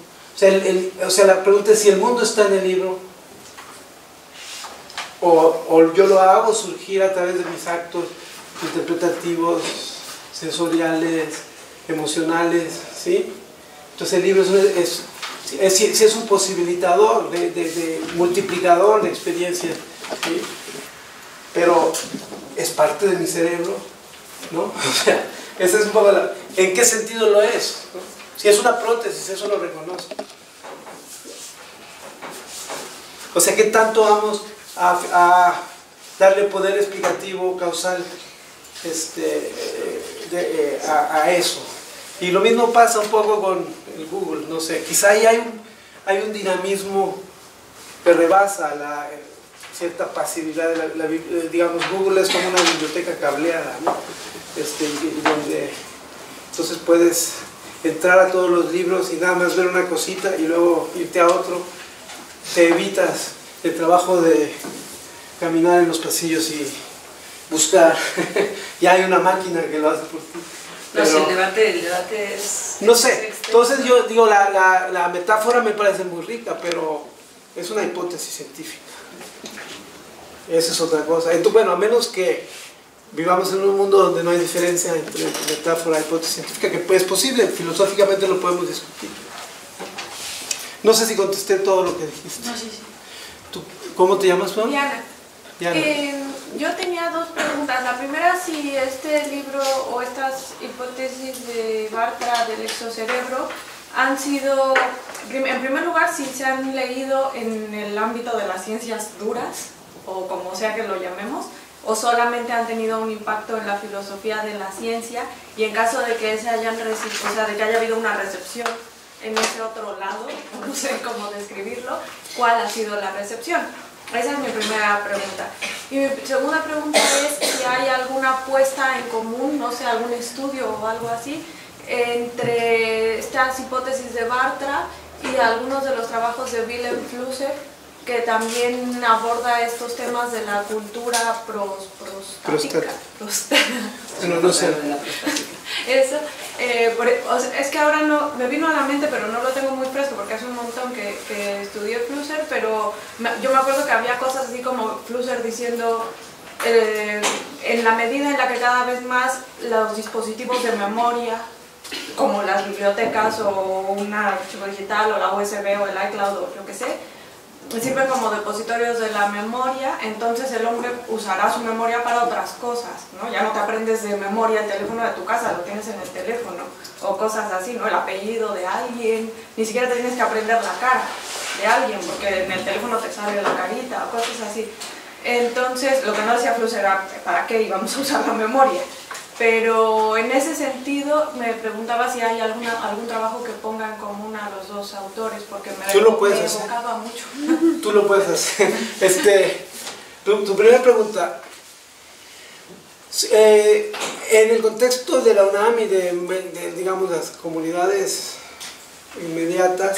O sea, la pregunta es si el mundo está en el libro o yo lo hago surgir a través de mis actos interpretativos, sensoriales, emocionales, ¿sí? Entonces el libro es un posibilitador, de multiplicador de experiencias, ¿sí? Pero es parte de mi cerebro, ¿no? O sea, esa es un poco ¿en qué sentido lo es? ¿No? Si es una prótesis, eso lo reconozco. O sea, ¿qué tanto vamos a darle poder explicativo, causal, a eso? Y lo mismo pasa un poco con el Google, no sé, quizá ahí hay un dinamismo que rebasa cierta pasividad. Digamos, Google es como una biblioteca cableada, ¿no? Donde entonces puedes entrar a todos los libros y nada más ver una cosita y luego irte a otro. Te evitas el trabajo de caminar en los pasillos y buscar. Ya hay una máquina que lo hace por ti. Pero, no, si el debate es... No sé, entonces yo digo, la metáfora me parece muy rica, pero es una hipótesis científica. Esa es otra cosa. Entonces, bueno, a menos que vivamos en un mundo donde no hay diferencia entre metáfora y hipótesis científica, que es posible, filosóficamente lo podemos discutir. No sé si contesté todo lo que dijiste. No, sí. ¿Cómo te llamas, Juan? Diana. Yo tenía dos preguntas. La primera, si este libro o estas hipótesis de Bartra del exocerebro han sido, en primer lugar, si se han leído en el ámbito de las ciencias duras, o como sea que lo llamemos, o solamente han tenido un impacto en la filosofía de la ciencia, y en caso de que se hayan o sea, de que haya habido una recepción en ese otro lado, no sé cómo describirlo, ¿cuál ha sido la recepción? Esa es mi primera pregunta. Y mi segunda pregunta es si hay alguna puesta en común, no sé, algún estudio o algo así, entre estas hipótesis de Bartra y algunos de los trabajos de Wilhelm Flusser, que también aborda estos temas de la cultura prostática. No, no sé. Eso, es que ahora no, me vino a la mente, pero no lo tengo muy fresco porque hace un montón que estudié Flusser, pero yo me acuerdo que había cosas así como Flusser diciendo en la medida en la que cada vez más los dispositivos de memoria, como las bibliotecas o un archivo digital o la USB o el iCloud o lo que sé, sirven como depositorios de la memoria, entonces el hombre usará su memoria para otras cosas, ¿no? Ya no te aprendes de memoria el teléfono de tu casa, lo tienes en el teléfono, o cosas así, ¿no? El apellido de alguien, ni siquiera te tienes que aprender la cara de alguien, porque en el teléfono te sale la carita, o cosas así. Entonces, lo que no decía Flusser era ¿para qué íbamos a usar la memoria? Pero en ese sentido me preguntaba si hay algún trabajo que ponga en común a los dos autores, porque me evocaba mucho. Tú lo puedes hacer. Tu primera pregunta. En el contexto de la UNAM y de digamos, las comunidades inmediatas,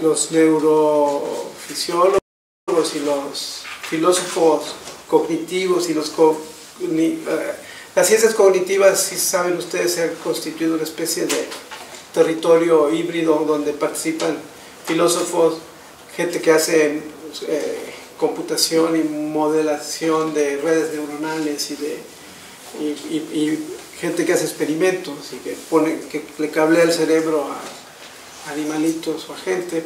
los neurofisiólogos y los filósofos cognitivos y las ciencias cognitivas, si saben ustedes, se han constituido una especie de territorio híbrido donde participan filósofos, gente que hace computación y modelación de redes neuronales y gente que hace experimentos y que le cablea el cerebro a animalitos o a gente.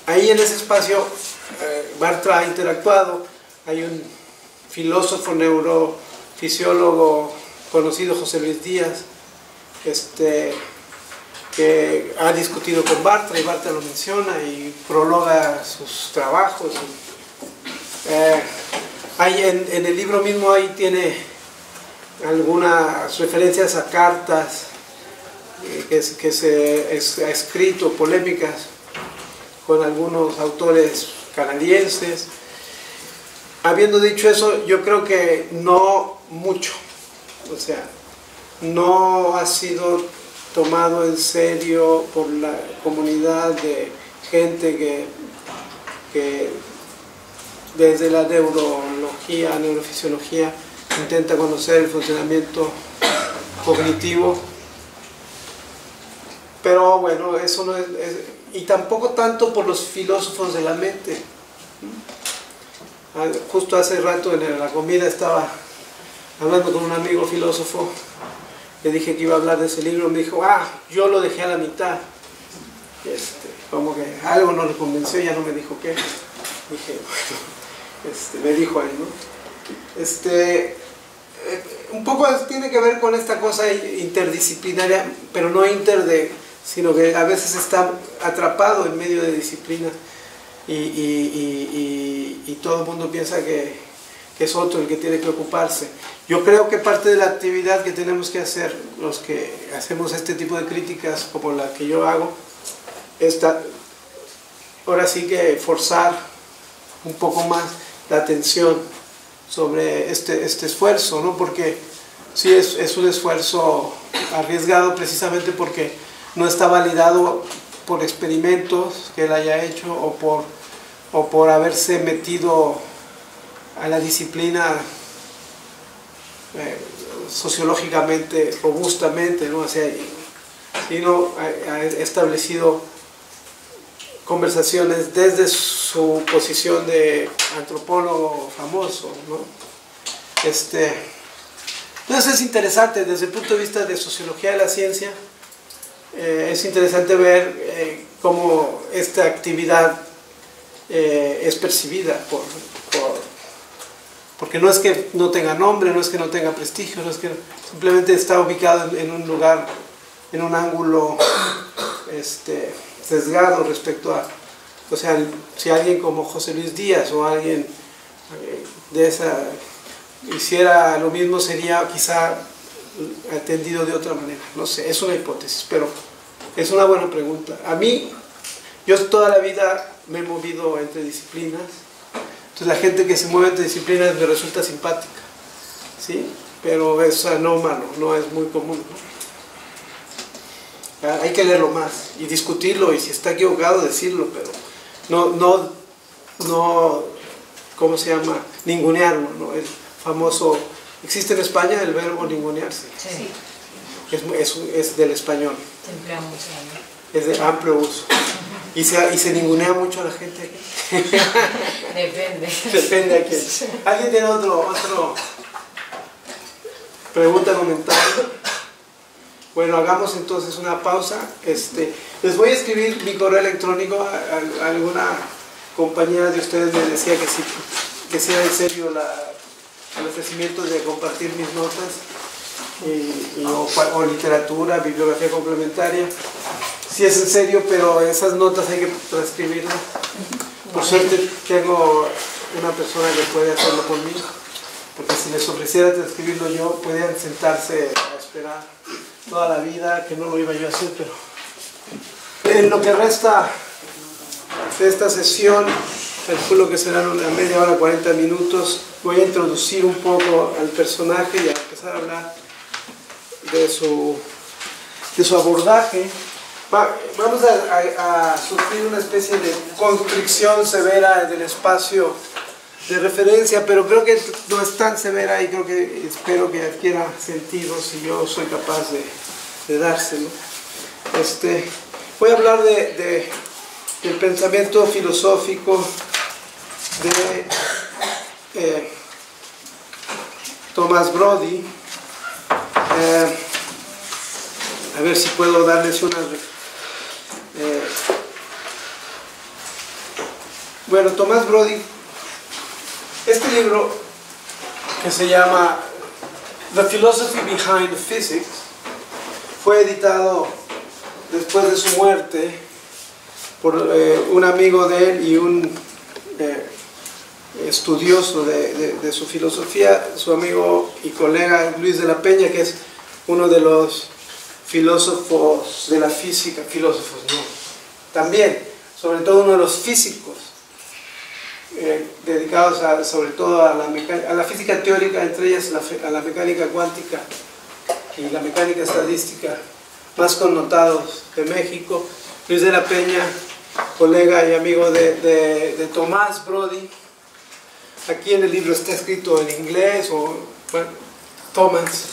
Ahí en ese espacio Bartra ha interactuado. Hay un filósofo neurofisiólogo conocido, José Luis Díaz, que ha discutido con Bartra y Bartra lo menciona y prologa sus trabajos. En el libro mismo ahí tiene algunas referencias a cartas que se ha escrito, polémicas con algunos autores canadienses. Habiendo dicho eso, yo creo que no mucho, o sea, no ha sido tomado en serio por la comunidad de gente que desde la neurología, neurofisiología, intenta conocer el funcionamiento cognitivo. Pero bueno, eso no es y tampoco tanto por los filósofos de la mente. Justo hace rato en la comida estaba hablando con un amigo filósofo, le dije que iba a hablar de ese libro, me dijo, yo lo dejé a la mitad. Como que algo no le convenció, ya no me dijo qué. Dije, bueno, me dijo él, ¿no? Un poco tiene que ver con esta cosa interdisciplinaria, pero no sino que a veces está atrapado en medio de disciplinas y todo el mundo piensa que es otro el que tiene que ocuparse. Yo creo que parte de la actividad que tenemos que hacer, los que hacemos este tipo de críticas como la que yo hago, ahora sí que forzar un poco más la atención sobre este esfuerzo, ¿no? Porque sí es un esfuerzo arriesgado precisamente porque no está validado por experimentos que él haya hecho o por haberse metido a la disciplina sociológicamente, robustamente, ¿no? O sea, sino ha establecido conversaciones desde su posición de antropólogo famoso, ¿no? Entonces es interesante desde el punto de vista de sociología de la ciencia. Es interesante ver cómo esta actividad es percibida porque no es que no tenga nombre, no es que no tenga prestigio, no es que simplemente está ubicado en un lugar, en un ángulo sesgado respecto a, o sea, si alguien como José Luis Díaz o alguien de esa hiciera lo mismo, sería quizá atendido de otra manera. No sé, es una hipótesis, pero es una buena pregunta. A mí, yo toda la vida me he movido entre disciplinas, entonces la gente que se mueve entre disciplinas me resulta simpática, ¿sí? Pero es anómalo, no es muy común, ¿no? Hay que leerlo más y discutirlo, y si está equivocado decirlo, pero no, ¿cómo se llama? Ningunearlo, ¿no? El famoso, existe en España el verbo ningunearse. Sí. Es del español. Se emplea mucho, ¿no? Es de amplio uso. Y se ningunea mucho a la gente aquí. Depende. Depende a quién. ¿Alguien tiene otro pregunta, comentario? Bueno, hagamos entonces una pausa. Les voy a escribir mi correo electrónico. A alguna compañera de ustedes me decía que sea en serio el ofrecimiento de compartir mis notas o literatura, bibliografía complementaria. Sí es en serio, pero esas notas hay que transcribirlas. Por suerte tengo una persona que puede hacerlo conmigo, porque si les ofreciera transcribirlo yo, podrían sentarse a esperar toda la vida, que no lo iba yo a hacer, pero en lo que resta de esta sesión, calculo que serán una media hora, 40 minutos, voy a introducir un poco al personaje y a empezar a hablar de su abordaje. Vamos a sufrir una especie de constricción severa del espacio de referencia, pero creo que no es tan severa y espero que adquiera sentido si yo soy capaz de dárselo. Voy a hablar del pensamiento filosófico de Thomas Brody. A ver si puedo darles una... Bueno, Thomas Brody, este libro que se llama The Philosophy Behind Physics fue editado después de su muerte por un amigo de él y un estudioso de su filosofía, su amigo y colega Luis de la Peña, que es uno de los filósofos de la física, también, sobre todo uno de los físicos dedicados sobre todo a la física teórica, entre ellas a la mecánica cuántica y la mecánica estadística, más connotados de México. Luis de la Peña, colega y amigo de Thomas Brody. Aquí en el libro está escrito en inglés o bueno, Thomas,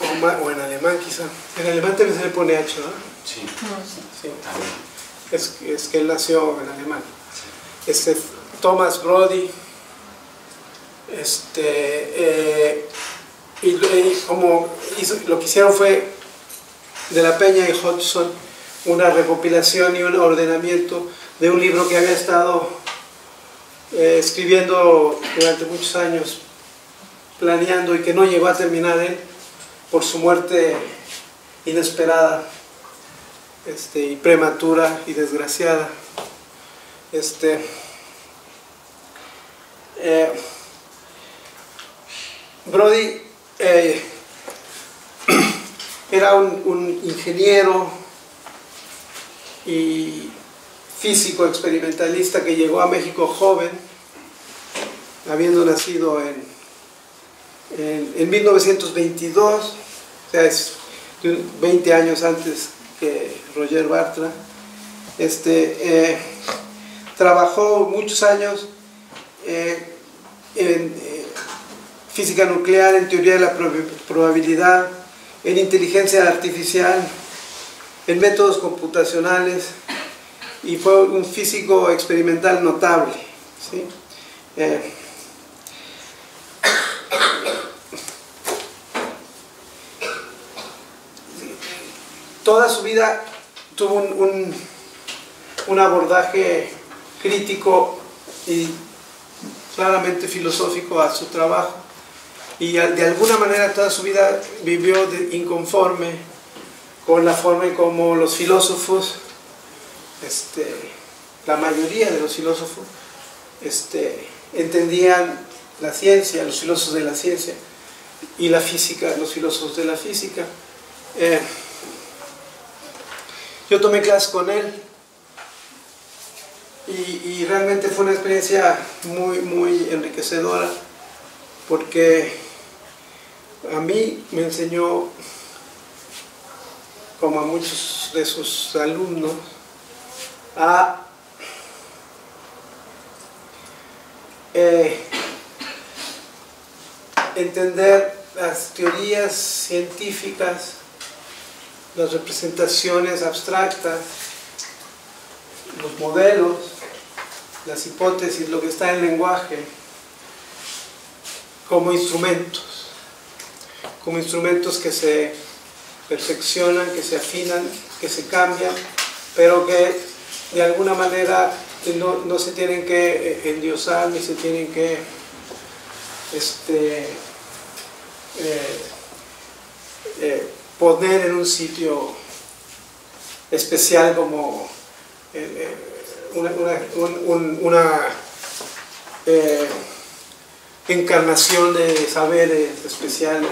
o en alemán quizá. En alemán también se le pone H, ¿no? Sí. Sí. Es que él nació en alemán. Thomas Brody, y como lo que hicieron fue de la Peña y Hodgson una recopilación y un ordenamiento de un libro que había estado escribiendo durante muchos años, planeando y que no llegó a terminar él por su muerte inesperada y prematura y desgraciada. Brody era un ingeniero y físico experimentalista que llegó a México joven, habiendo nacido en 1922, o sea, es 20 años antes que Roger Bartra. Trabajó muchos años en física nuclear, en teoría de la probabilidad, en inteligencia artificial, en métodos computacionales, y fue un físico experimental notable, ¿sí? Toda su vida tuvo un abordaje crítico y claramente filosófico a su trabajo, y de alguna manera toda su vida vivió inconforme con la forma en cómo los filósofos, la mayoría de los filósofos entendían la ciencia, los filósofos de la ciencia, y la física, los filósofos de la física. Yo tomé clases con él y realmente fue una experiencia muy enriquecedora, porque a mí me enseñó, como a muchos de sus alumnos, a entender las teorías científicas, las representaciones abstractas, los modelos, las hipótesis, lo que está en el lenguaje, como instrumentos que se perfeccionan, que se afinan, que se cambian, pero que de alguna manera no se tienen que endiosar ni se tienen que poner en un sitio especial como una encarnación de saberes especiales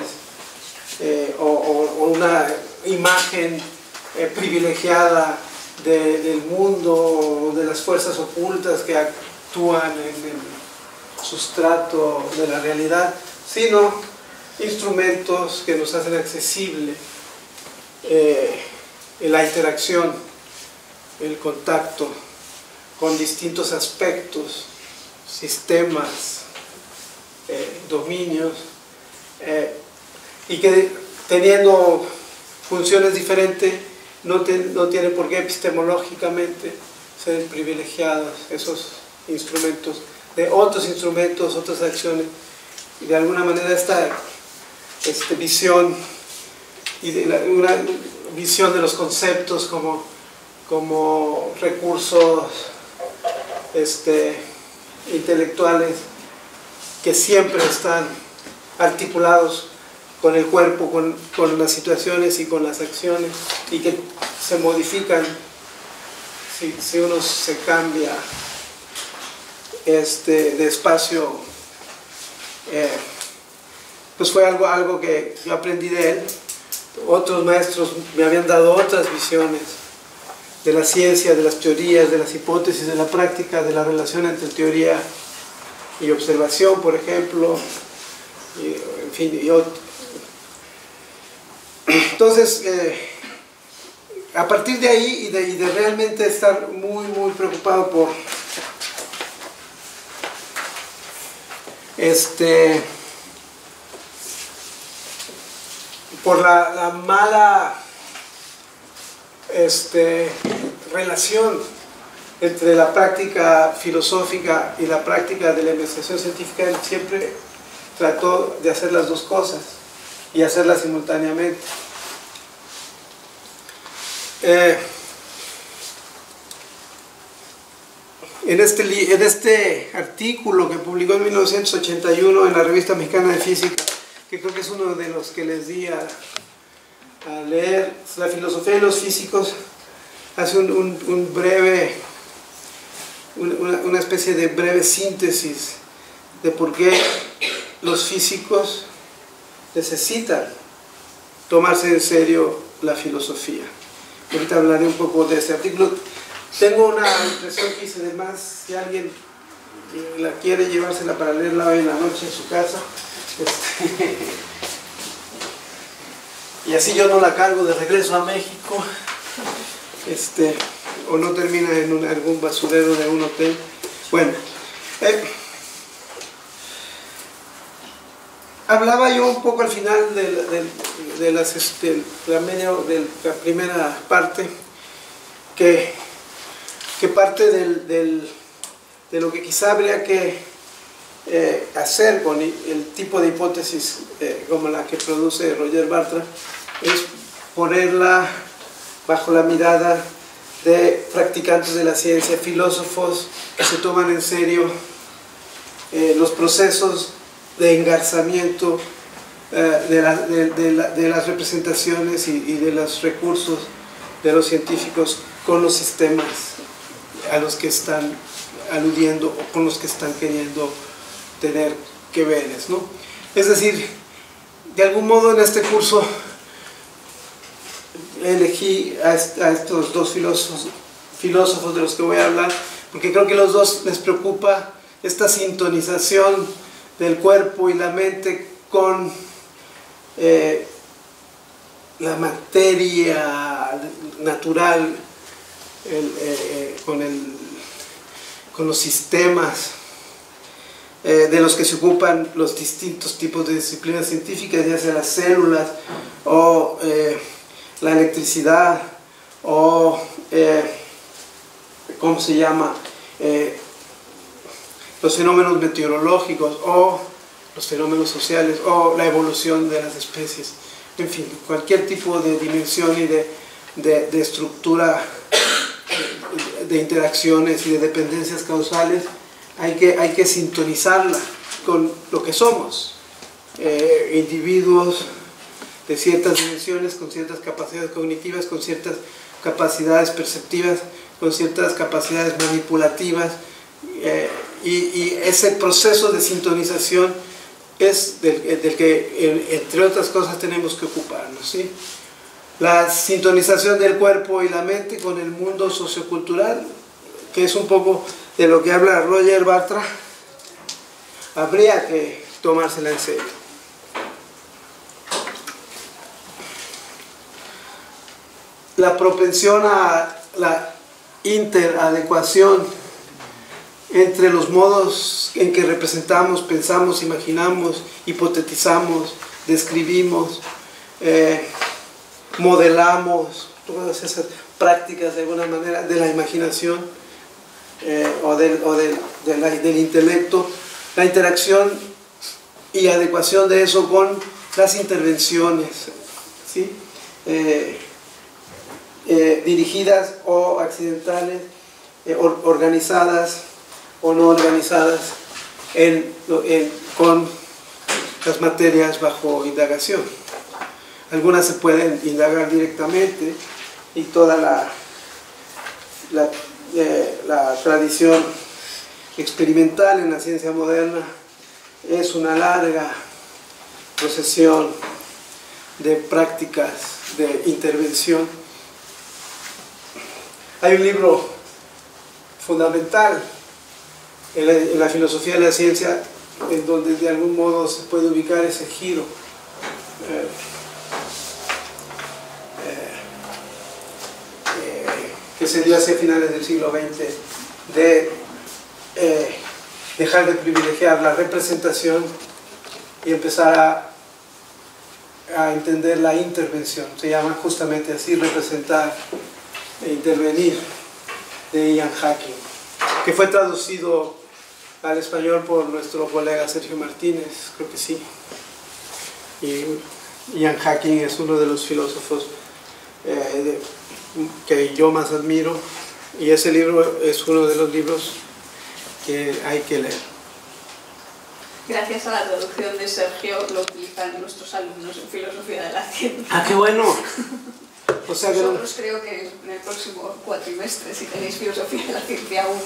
o una imagen privilegiada del mundo o de las fuerzas ocultas que actúan en el sustrato de la realidad, sino instrumentos que nos hacen accesible la interacción, el contacto con distintos aspectos, sistemas, dominios, y que teniendo funciones diferentes no tiene por qué epistemológicamente ser privilegiados esos instrumentos de otros instrumentos, otras acciones, y de alguna manera esta visión y una visión de los conceptos como recursos intelectuales que siempre están articulados con el cuerpo, con las situaciones y con las acciones, y que se modifican si uno se cambia de espacio. Pues fue algo que yo aprendí de él. Otros maestros me habían dado otras visiones de la ciencia, de las teorías, de las hipótesis, de la práctica, de la relación entre teoría y observación, por ejemplo, y, en fin, y otro. Entonces, a partir de ahí y de realmente estar muy preocupado por la mala relación entre la práctica filosófica y la práctica de la investigación científica, él siempre trató de hacer las dos cosas y hacerlas simultáneamente. En este artículo que publicó en 1981 en la Revista Mexicana de Física, que creo que es uno de los que les di a leer, La filosofía de los físicos, hace una especie de breve síntesis de por qué los físicos necesitan tomarse en serio la filosofía. Ahorita hablaré un poco de este artículo. Tengo una impresión que hice de más, si alguien la quiere llevársela para leerla hoy en la noche en su casa, y así yo no la cargo de regreso a México, o no termina en algún basurero de un hotel. Bueno, hablaba yo un poco al final de la primera parte, que parte de lo que quizá habría que hacer con el tipo de hipótesis como la que produce Roger Bartra es ponerla bajo la mirada de practicantes de la ciencia, filósofos que se toman en serio los procesos de engarzamiento de las representaciones y de los recursos de los científicos con los sistemas a los que están aludiendo o con los que están queriendo tener que veres, ¿no? Es decir, de algún modo en este curso elegí a estos dos filósofos de los que voy a hablar, porque creo que a los dos les preocupa esta sintonización del cuerpo y la mente con la materia natural, con los sistemas de los que se ocupan los distintos tipos de disciplinas científicas, ya sea las células o la electricidad o ¿cómo se llama? Los fenómenos meteorológicos o los fenómenos sociales o la evolución de las especies. En fin, cualquier tipo de dimensión y de estructura de interacciones y de dependencias causales hay que sintonizarla con lo que somos, individuos de ciertas dimensiones, con ciertas capacidades cognitivas, con ciertas capacidades perceptivas, con ciertas capacidades manipulativas, y ese proceso de sintonización es del que, entre otras cosas, tenemos que ocuparnos, ¿sí? La sintonización del cuerpo y la mente con el mundo sociocultural, que es un poco de lo que habla Roger Bartra, habría que tomársela en serio. La propensión a la interadecuación entre los modos en que representamos, pensamos, imaginamos, hipotetizamos, describimos, modelamos, todas esas prácticas de alguna manera de la imaginación o del intelecto, la interacción y adecuación de eso con las intervenciones, ¿sí? Dirigidas o accidentales, organizadas o no organizadas con las materias bajo indagación. Algunas se pueden indagar directamente y toda la tradición experimental en la ciencia moderna es una larga procesión de prácticas de intervención. Hay un libro fundamental en la filosofía de la ciencia en donde de algún modo se puede ubicar ese giro que se dio hacia finales del siglo XX de dejar de privilegiar la representación y empezar a entender la intervención. Se llama justamente así, representar e intervenir, de Ian Hacking, que fue traducido al español por nuestro colega Sergio Martínez, creo que sí. Y Ian Hacking es uno de los filósofos que yo más admiro, y ese libro es uno de los libros que hay que leer. Gracias a la traducción de Sergio lo utilizan nuestros alumnos en filosofía de la ciencia. ¡Ah, qué bueno! O sea que Nosotros creo que en el próximo cuatrimestre, si tenéis filosofía de la ciencia aún,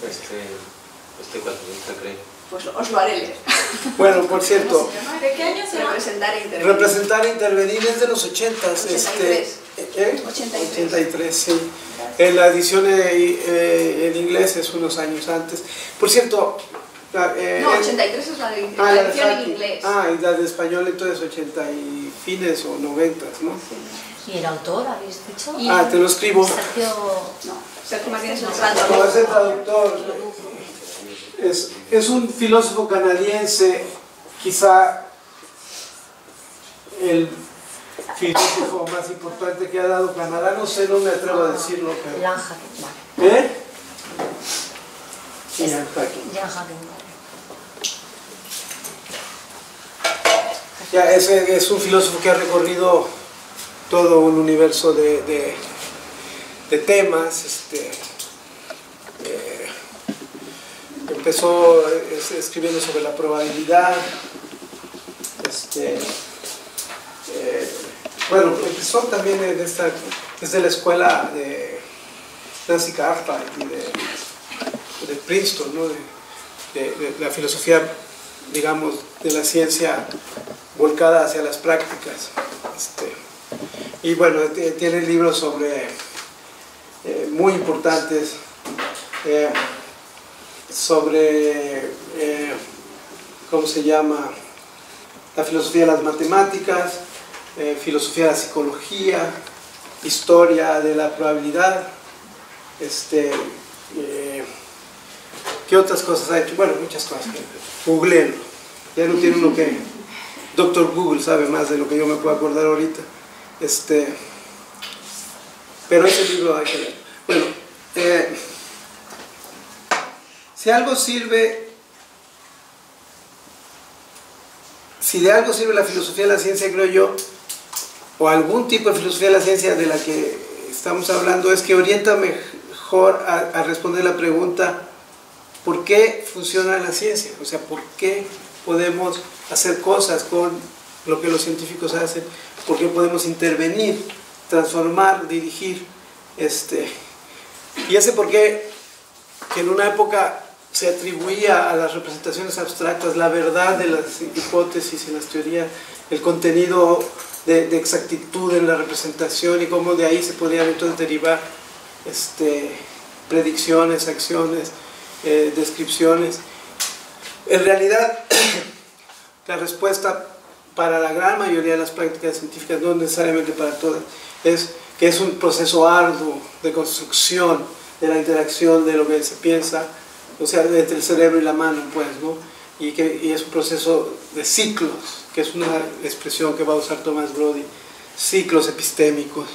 este cuatrimestre creo. pues os lo haré leer. Bueno, por cierto, ¿De qué año se llama? Representar e intervenir. representar e intervenir es de los 80s. 83. 83, sí. En la edición en inglés es unos años antes. Por cierto... No, 83 es la edición en inglés. Y la de español entonces 80 y fines o 90s, ¿no? ¿Y el autor habéis dicho? Te lo escribo. Sergio... No, Sergio Martínez es el No, traductor. es el traductor. Es un filósofo canadiense, quizá el filósofo más importante que ha dado Canadá, no sé, no me atrevo a decirlo, pero... Ian Hacking, vale. ¿Eh? Ian Hacking. Ian Hacking, vale. Ya, es un filósofo que ha recorrido todo un universo de temas. Empezó escribiendo sobre la probabilidad. Bueno, empezó también desde la escuela de Nancy Cartwright y de Princeton, ¿no? de la filosofía, digamos, de la ciencia volcada hacia las prácticas. Y bueno, tiene libros muy importantes sobre, ¿cómo se llama? La filosofía de las matemáticas, filosofía de la psicología, historia de la probabilidad, ¿Qué otras cosas ha hecho? Bueno, muchas cosas. Googleenlo. Ya no tiene uno que... Doctor Google sabe más de lo que yo me puedo acordar ahorita. Pero ese libro hay que leer. Bueno, si algo sirve... Si de algo sirve la filosofía de la ciencia, creo yo, o algún tipo de filosofía de la ciencia de la que estamos hablando, es que orienta mejor a responder la pregunta ¿por qué funciona la ciencia? O sea, ¿por qué podemos hacer cosas con lo que los científicos hacen? ¿Por qué podemos intervenir, transformar, dirigir? Y ese por qué, que en una época se atribuía a las representaciones abstractas la verdad de las hipótesis y las teorías, el contenido de exactitud en la representación y cómo de ahí se podían entonces derivar predicciones, acciones, descripciones. En realidad, la respuesta para la gran mayoría de las prácticas científicas, no necesariamente para todas, es que es un proceso arduo de construcción de la interacción de lo que se piensa, o sea, entre el cerebro y la mano, pues, ¿no? Y es un proceso de ciclos, que es una expresión que va a usar Thomas Brody, ciclos epistémicos.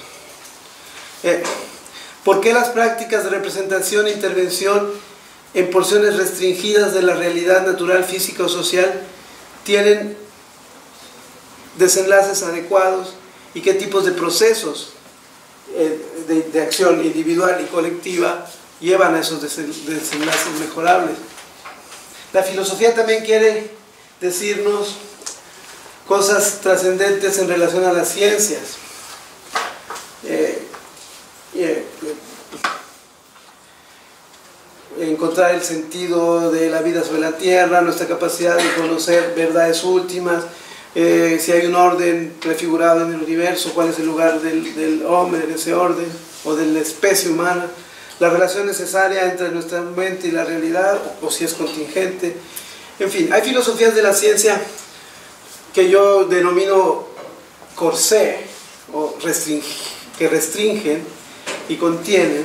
¿Por qué las prácticas de representación e intervención en porciones restringidas de la realidad natural, física o social tienen desenlaces adecuados y qué tipos de procesos de acción individual y colectiva llevan a esos desenlaces mejorables? La filosofía también quiere decirnos cosas trascendentes en relación a las ciencias. Encontrar el sentido de la vida sobre la tierra, nuestra capacidad de conocer verdades últimas, si hay un orden prefigurado en el universo, cuál es el lugar del hombre en ese orden, o de la especie humana, la relación necesaria entre nuestra mente y la realidad, o si es contingente. En fin, hay filosofías de la ciencia que yo denomino corsé, o que restringen y contienen,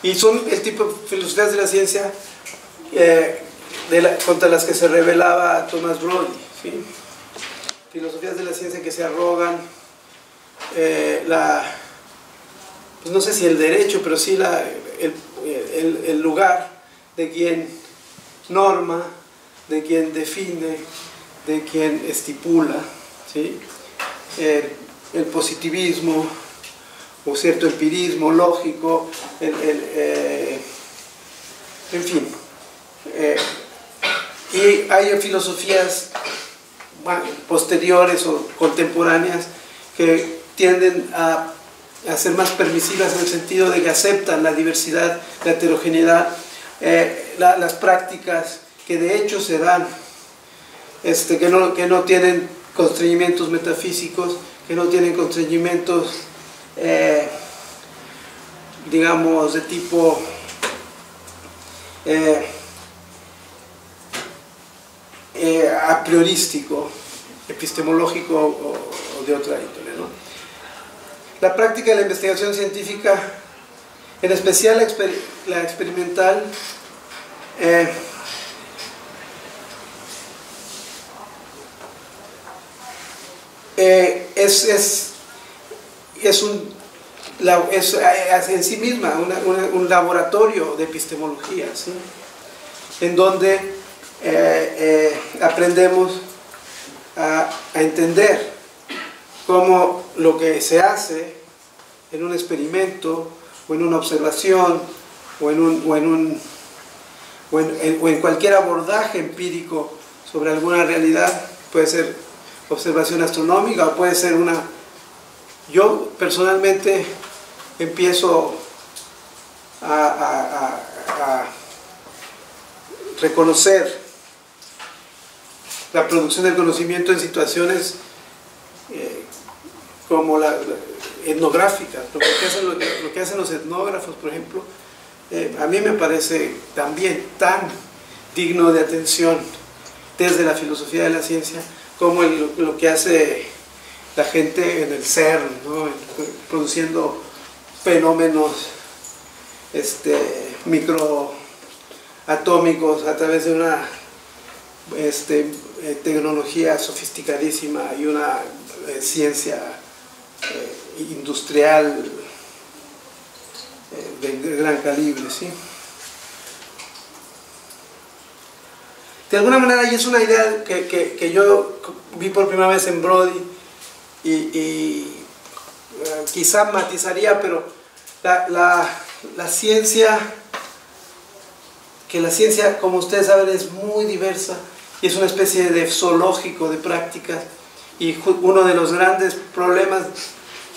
y son el tipo de filosofías de la ciencia contra las que se rebelaba Thomas Brody, ¿sí? Filosofías de la ciencia que se arrogan pues no sé si el derecho, pero sí el lugar de quien norma, de quien define, de quien estipula, ¿sí? El positivismo o cierto empirismo lógico, en fin. Y hay filosofías posteriores o contemporáneas que tienden a ser más permisivas en el sentido de que aceptan la diversidad, la heterogeneidad, las prácticas que de hecho se dan, que no tienen constreñimientos metafísicos, que no tienen constreñimientos, digamos, de tipo a priorístico, epistemológico o de otra índole, ¿no? La práctica de la investigación científica, en especial la experimental, es en sí misma un laboratorio de epistemología, ¿sí? En donde aprendemos a entender cómo lo que se hace en un experimento o en una observación o en cualquier abordaje empírico sobre alguna realidad, puede ser observación astronómica o puede ser una... Yo personalmente empiezo a reconocer la producción del conocimiento en situaciones como la etnográfica, lo que hacen los etnógrafos, por ejemplo, a mí me parece también tan digno de atención desde la filosofía de la ciencia como lo que hace la gente en el CERN, ¿no? Produciendo fenómenos atómicos a través de una tecnología sofisticadísima y una ciencia industrial de gran calibre, ¿sí? De alguna manera, y es una idea que yo vi por primera vez en Brody y quizá matizaría, pero la ciencia, como ustedes saben, es muy diversa y es una especie de zoológico de prácticas, y uno de los grandes problemas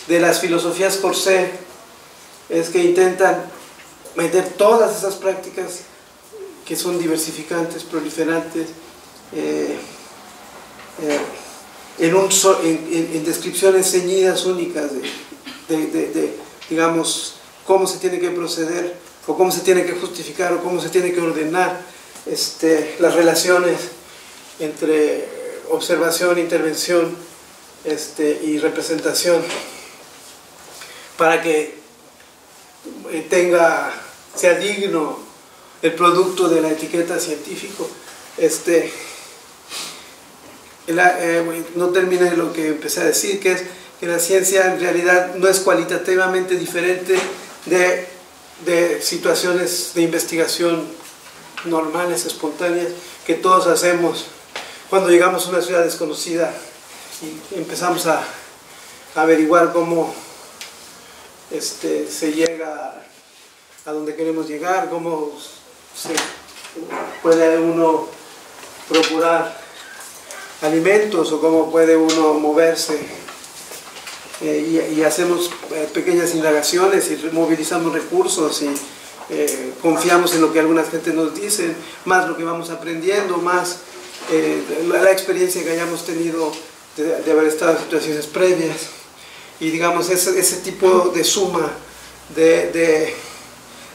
de las filosofías corsé es que intentan meter todas esas prácticas que son diversificantes, proliferantes, en descripciones ceñidas únicas de, digamos, cómo se tiene que proceder, o cómo se tiene que justificar, o cómo se tiene que ordenar las relaciones entre observación, intervención y representación, para que sea digno el producto de la etiqueta científico. No terminé lo que empecé a decir, que es que la ciencia en realidad no es cualitativamente diferente de situaciones de investigación normales, espontáneas, que todos hacemos cuando llegamos a una ciudad desconocida y empezamos a averiguar cómo se llega a donde queremos llegar, cómo puede uno procurar alimentos o cómo puede uno moverse, y hacemos pequeñas indagaciones y movilizamos recursos y confiamos en lo que algunas gentes nos dicen, más lo que vamos aprendiendo, más la experiencia que hayamos tenido de haber estado en situaciones previas, y digamos ese tipo de suma de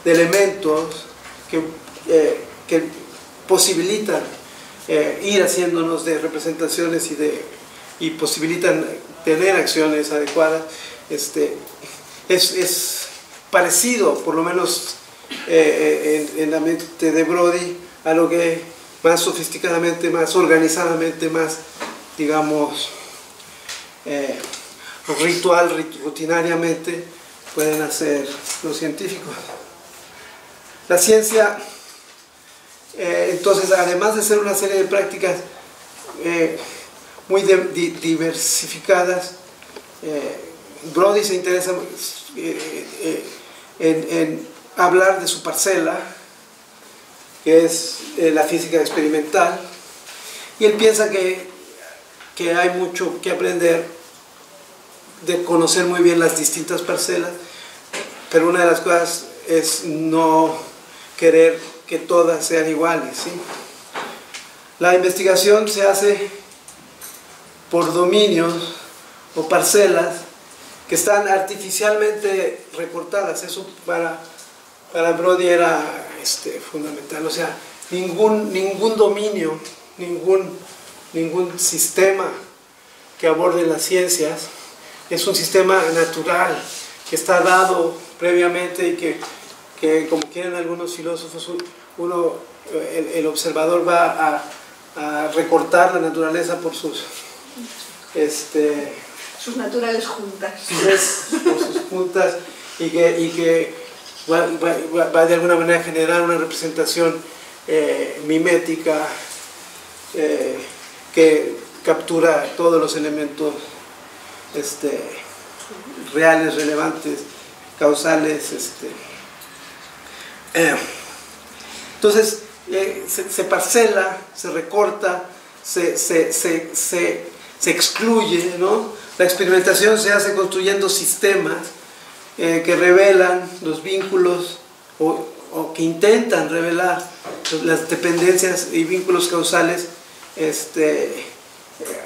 elementos que posibilitan ir haciéndonos de representaciones y posibilitan tener acciones adecuadas, es parecido, por lo menos en la mente de Brody, a lo que más sofisticadamente, más organizadamente, más, digamos, rutinariamente pueden hacer los científicos. La ciencia, entonces, además de ser una serie de prácticas muy diversificadas, Brody se interesa en hablar de su parcela, que es la física experimental, y él piensa que hay mucho que aprender, de conocer muy bien las distintas parcelas, pero una de las cosas es no querer que todas sean iguales, ¿sí? La investigación se hace por dominios o parcelas que están artificialmente recortadas. Eso para Brody era fundamental. O sea, ningún dominio, ningún sistema que aborde las ciencias es un sistema natural, que está dado previamente y que como quieren algunos filósofos, el observador va a recortar la naturaleza por sus naturales juntas. Por sus juntas, y que va de alguna manera a generar una representación mimética que captura todos los elementos reales, relevantes, causales. Entonces se parcela, se recorta, se excluye, ¿no? La experimentación se hace construyendo sistemas que revelan los vínculos o que intentan revelar las dependencias y vínculos causales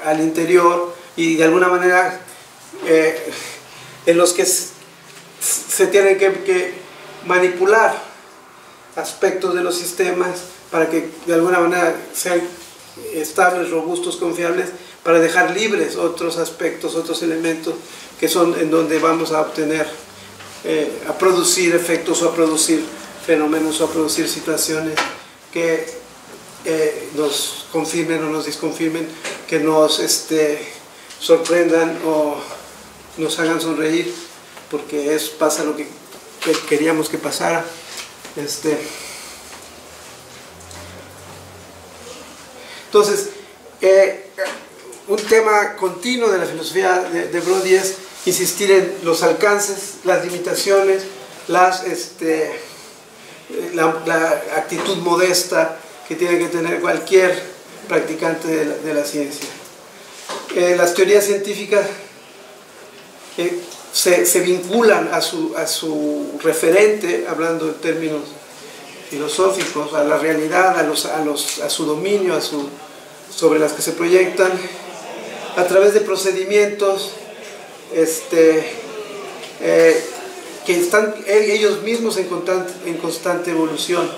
al interior, y de alguna manera en los que se tienen que manipular aspectos de los sistemas para que de alguna manera sean estables, robustos, confiables, para dejar libres otros aspectos, otros elementos que son en donde vamos a obtener, a producir efectos o a producir fenómenos o a producir situaciones que nos confirmen o nos desconfirmen, que nos sorprendan o nos hagan sonreír, porque pasa lo que queríamos que pasara. Entonces, un tema continuo de la filosofía de Brody es insistir en los alcances, las limitaciones, la actitud modesta que tiene que tener cualquier practicante de la ciencia. Las teorías científicas se vinculan a su referente, hablando en términos filosóficos, a la realidad, a su dominio, sobre las que se proyectan a través de procedimientos que están ellos mismos en constante evolución,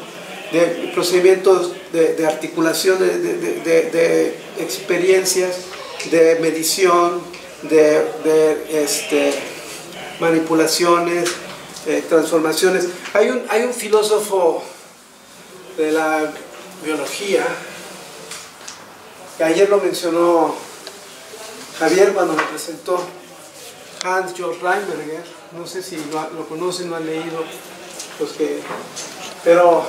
de procedimientos de articulación de experiencias, de medición, de manipulaciones, transformaciones. Hay un filósofo de la biología, que ayer lo mencionó Javier cuando me presentó, Hans-Georg Reinberger. No sé si lo conocen, lo han leído, pero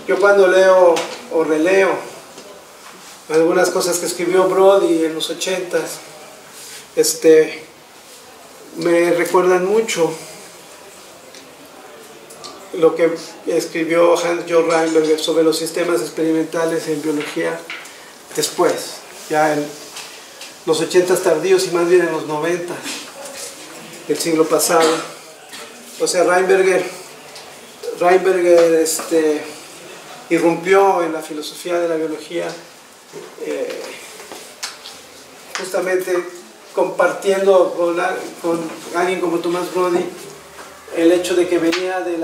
yo cuando leo o releo algunas cosas que escribió Brody en los 80s, me recuerdan mucho lo que escribió Hans-Georg Reinberger sobre los sistemas experimentales en biología después, ya en los 80s tardíos y más bien en los 90s del siglo pasado. O sea, Reinberger irrumpió en la filosofía de la biología justamente compartiendo con alguien como Thomas Brody el hecho de que venía del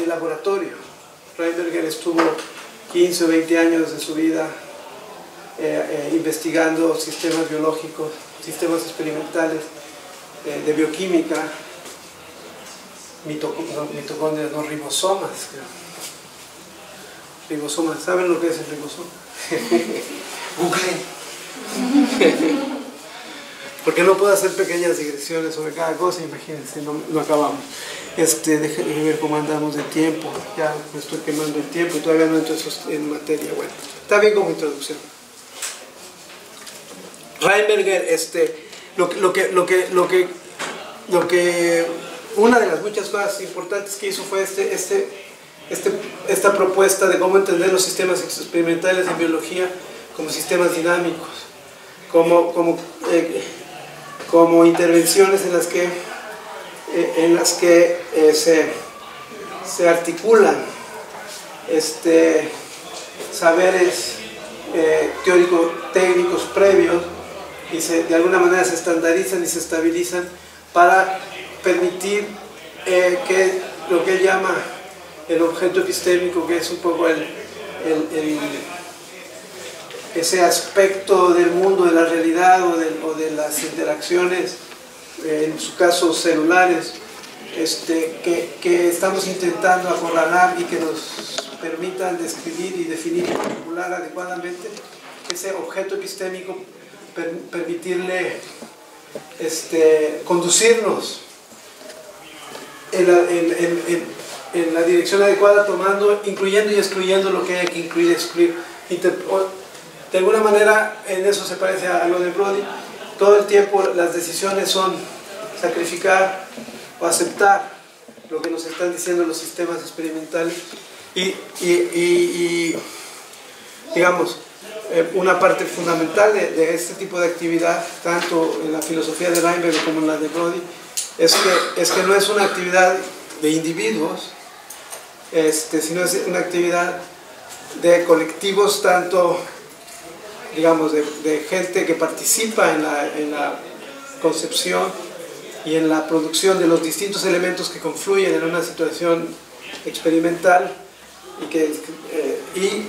laboratorio. Reinberger estuvo 15 o 20 años de su vida investigando sistemas biológicos, sistemas experimentales de bioquímica, mitocondrias, no, ribosomas. Ribosomas, ¿saben lo que es el ribosoma? Google. Porque no puedo hacer pequeñas digresiones sobre cada cosa, imagínense, no acabamos. Déjenme ver cómo andamos de tiempo, ya me estoy quemando el tiempo y todavía no entro en materia. Bueno, está bien como introducción. Reinberger, una de las muchas cosas importantes que hizo fue esta propuesta de cómo entender los sistemas experimentales en biología como sistemas dinámicos, como intervenciones en las que se articulan saberes teóricos técnicos previos y de alguna manera se estandarizan y se estabilizan para permitir que lo que él llama el objeto epistémico, que es un poco ese aspecto del mundo, de la realidad o de las interacciones, en su caso celulares, que estamos intentando acorralar y que nos permitan describir y definir y manipular adecuadamente ese objeto epistémico, permitirle conducirnos en la dirección adecuada, incluyendo y excluyendo lo que hay que incluir y excluir. De alguna manera en eso se parece a lo de Brody. Todo el tiempo las decisiones son sacrificar o aceptar lo que nos están diciendo los sistemas experimentales y digamos, una parte fundamental de este tipo de actividad, tanto en la filosofía de Reinberger como en la de Brody, es que no es una actividad de individuos, sino es una actividad de colectivos, tanto digamos de gente que participa en la concepción y en la producción de los distintos elementos que confluyen en una situación experimental y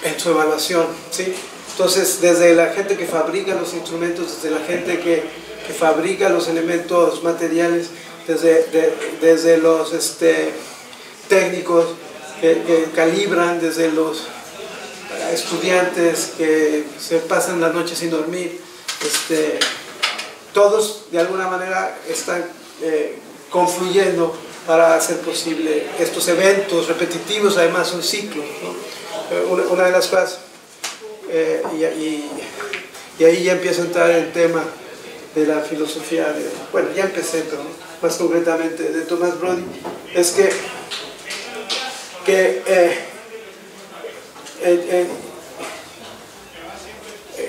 en su evaluación, ¿sí? Entonces, desde la gente que fabrica los instrumentos, desde la gente que fabrica los elementos materiales, desde los técnicos que calibran, desde los estudiantes que se pasan la noche sin dormir, todos de alguna manera están confluyendo para hacer posible estos eventos repetitivos, además son ciclos, ¿no? Una de las cosas, y ahí ya empiezo a entrar en el tema de la filosofía, bueno, ya empecé, pero más concretamente de Thomas Brody, es que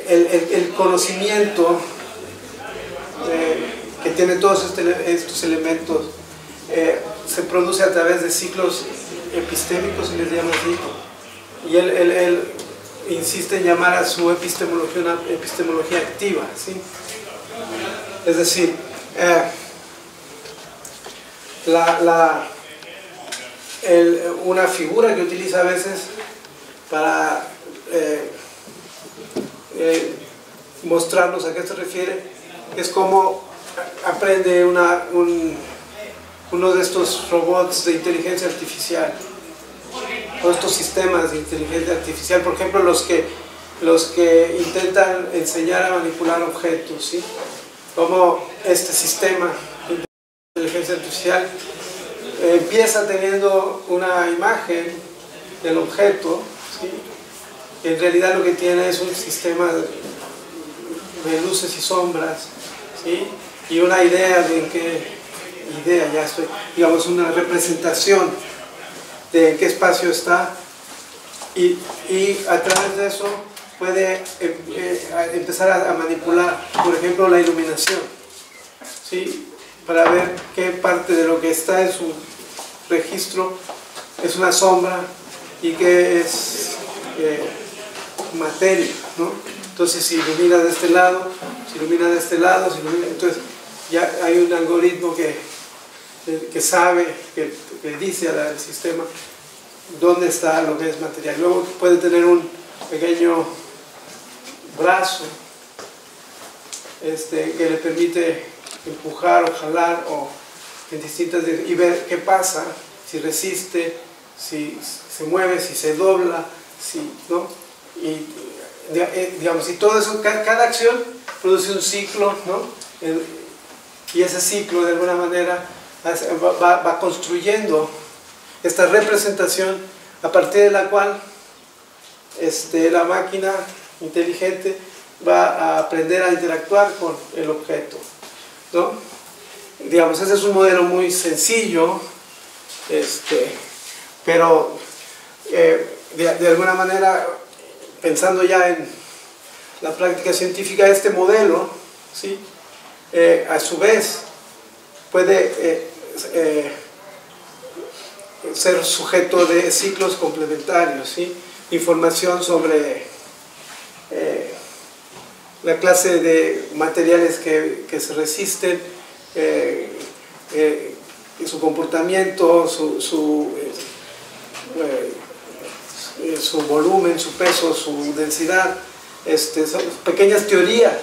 el conocimiento que tiene todos estos elementos se produce a través de ciclos epistémicos, se les llama así, y él insiste en llamar a su epistemología una epistemología activa, ¿sí? Es decir, una figura que utiliza a veces para mostrarnos a qué se refiere es cómo aprende uno de estos robots de inteligencia artificial, o estos sistemas de inteligencia artificial, por ejemplo los que intentan enseñar a manipular objetos, ¿sí? Como este sistema de inteligencia artificial empieza teniendo una imagen del objeto, ¿sí? En realidad lo que tiene es un sistema de luces y sombras, ¿sí? Y una idea de digamos una representación de en qué espacio está, y a través de eso puede empezar a manipular, por ejemplo, la iluminación, ¿sí? Para ver qué parte de lo que está en su registro es una sombra y qué es materia, ¿no? Entonces, si ilumina de este lado, si ilumina de este lado, entonces ya hay un algoritmo que sabe, que dice al sistema dónde está lo que es material. Luego puede tener un pequeño brazo que le permite empujar o jalar en distintas y ver qué pasa, si resiste, si se mueve, si se dobla, ¿no? Y digamos, y todo eso, cada acción produce un ciclo, ¿no? Y ese ciclo de alguna manera va construyendo esta representación a partir de la cual la máquina inteligente va a aprender a interactuar con el objeto, ¿no? Digamos, ese es un modelo muy sencillo, pero de alguna manera, pensando ya en la práctica científica, este modelo, ¿sí? A su vez puede ser sujeto de ciclos complementarios, ¿sí? Información sobre la clase de materiales que se resisten, su comportamiento, su volumen, su peso, su densidad, son pequeñas teorías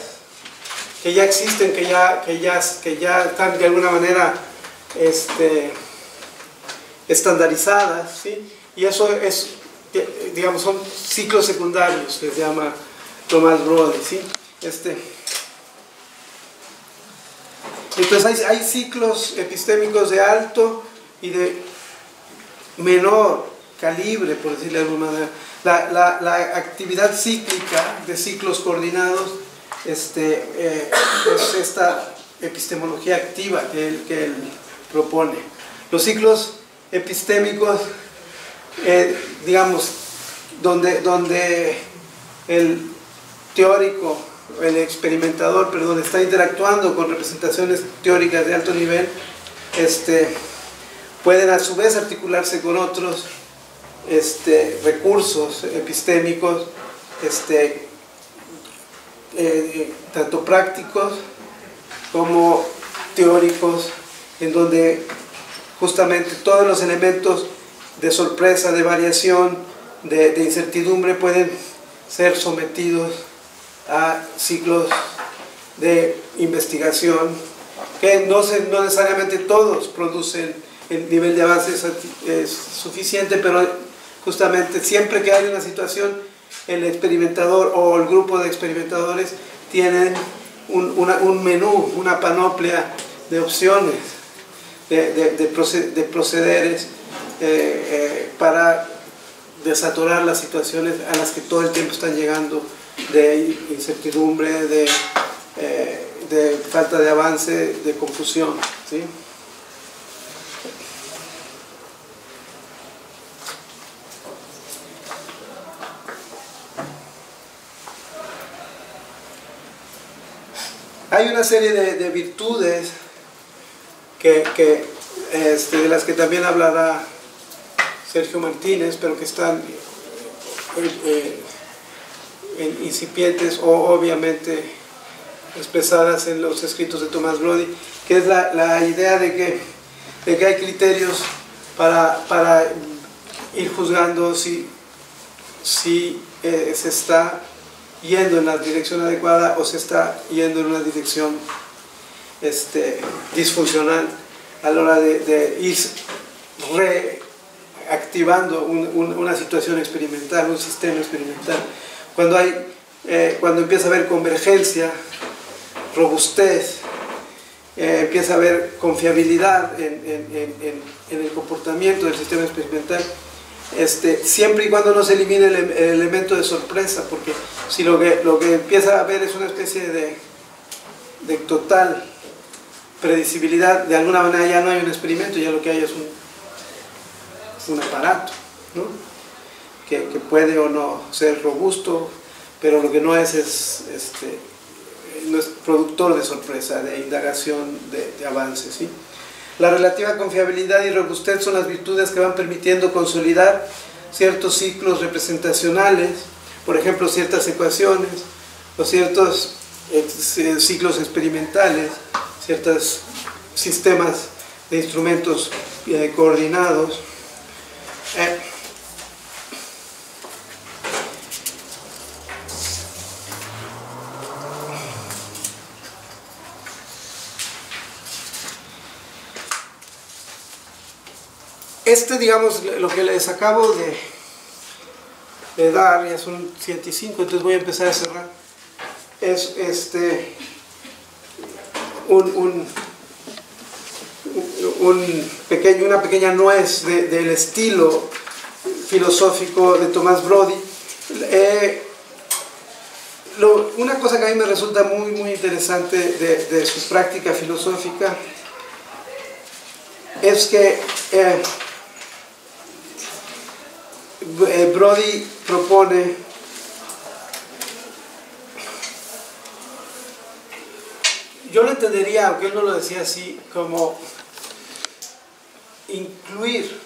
que ya existen, que ya están de alguna manera estandarizadas, ¿sí? Y eso es, digamos, son ciclos secundarios, que se llama Thomas Brody, ¿sí? Entonces hay ciclos epistémicos de alto y de menor calibre, por decirlo de alguna manera. La actividad cíclica de ciclos coordinados es esta epistemología activa que él propone. Los ciclos epistémicos, digamos, donde el teórico, el experimentador, perdón, está interactuando con representaciones teóricas de alto nivel, pueden a su vez articularse con otros recursos epistémicos, tanto prácticos como teóricos, en donde justamente todos los elementos de sorpresa, de variación, de incertidumbre pueden ser sometidos a ciclos de investigación que no necesariamente todos producen el nivel de avance es suficiente, pero justamente siempre que hay una situación, el experimentador o el grupo de experimentadores tienen un menú, una panoplia de opciones, de procederes para desaturar las situaciones a las que todo el tiempo están llegando, de incertidumbre, de falta de avance, de confusión, ¿sí? Hay una serie de virtudes de las que también hablará Sergio Martínez, pero que están incipientes o obviamente expresadas en los escritos de Tomás Brody, que es la idea de que hay criterios para ir juzgando si se está yendo en la dirección adecuada o se está yendo en una dirección disfuncional a la hora de ir reactivando una situación experimental, un sistema experimental. Cuando empieza a haber convergencia, robustez, empieza a haber confiabilidad en el comportamiento del sistema experimental, siempre y cuando no se elimine el elemento de sorpresa, porque si lo que empieza a haber es una especie de total predecibilidad, de alguna manera ya no hay un experimento, ya lo que hay es un aparato, ¿no? que puede o no ser robusto, pero lo que no es no es productor de sorpresa, de indagación, de avance, ¿sí? La relativa confiabilidad y robustez son las virtudes que van permitiendo consolidar ciertos ciclos representacionales, por ejemplo, ciertas ecuaciones, o ciertos ciclos experimentales, ciertos sistemas de instrumentos coordinados. Digamos, lo que les acabo de dar, ya son 105, entonces voy a empezar a cerrar, es una pequeña nuez del estilo filosófico de Tomás Brody. Una cosa que a mí me resulta muy, muy interesante de su práctica filosófica es que Brody propone yo lo entendería, aunque él no lo decía así, como incluir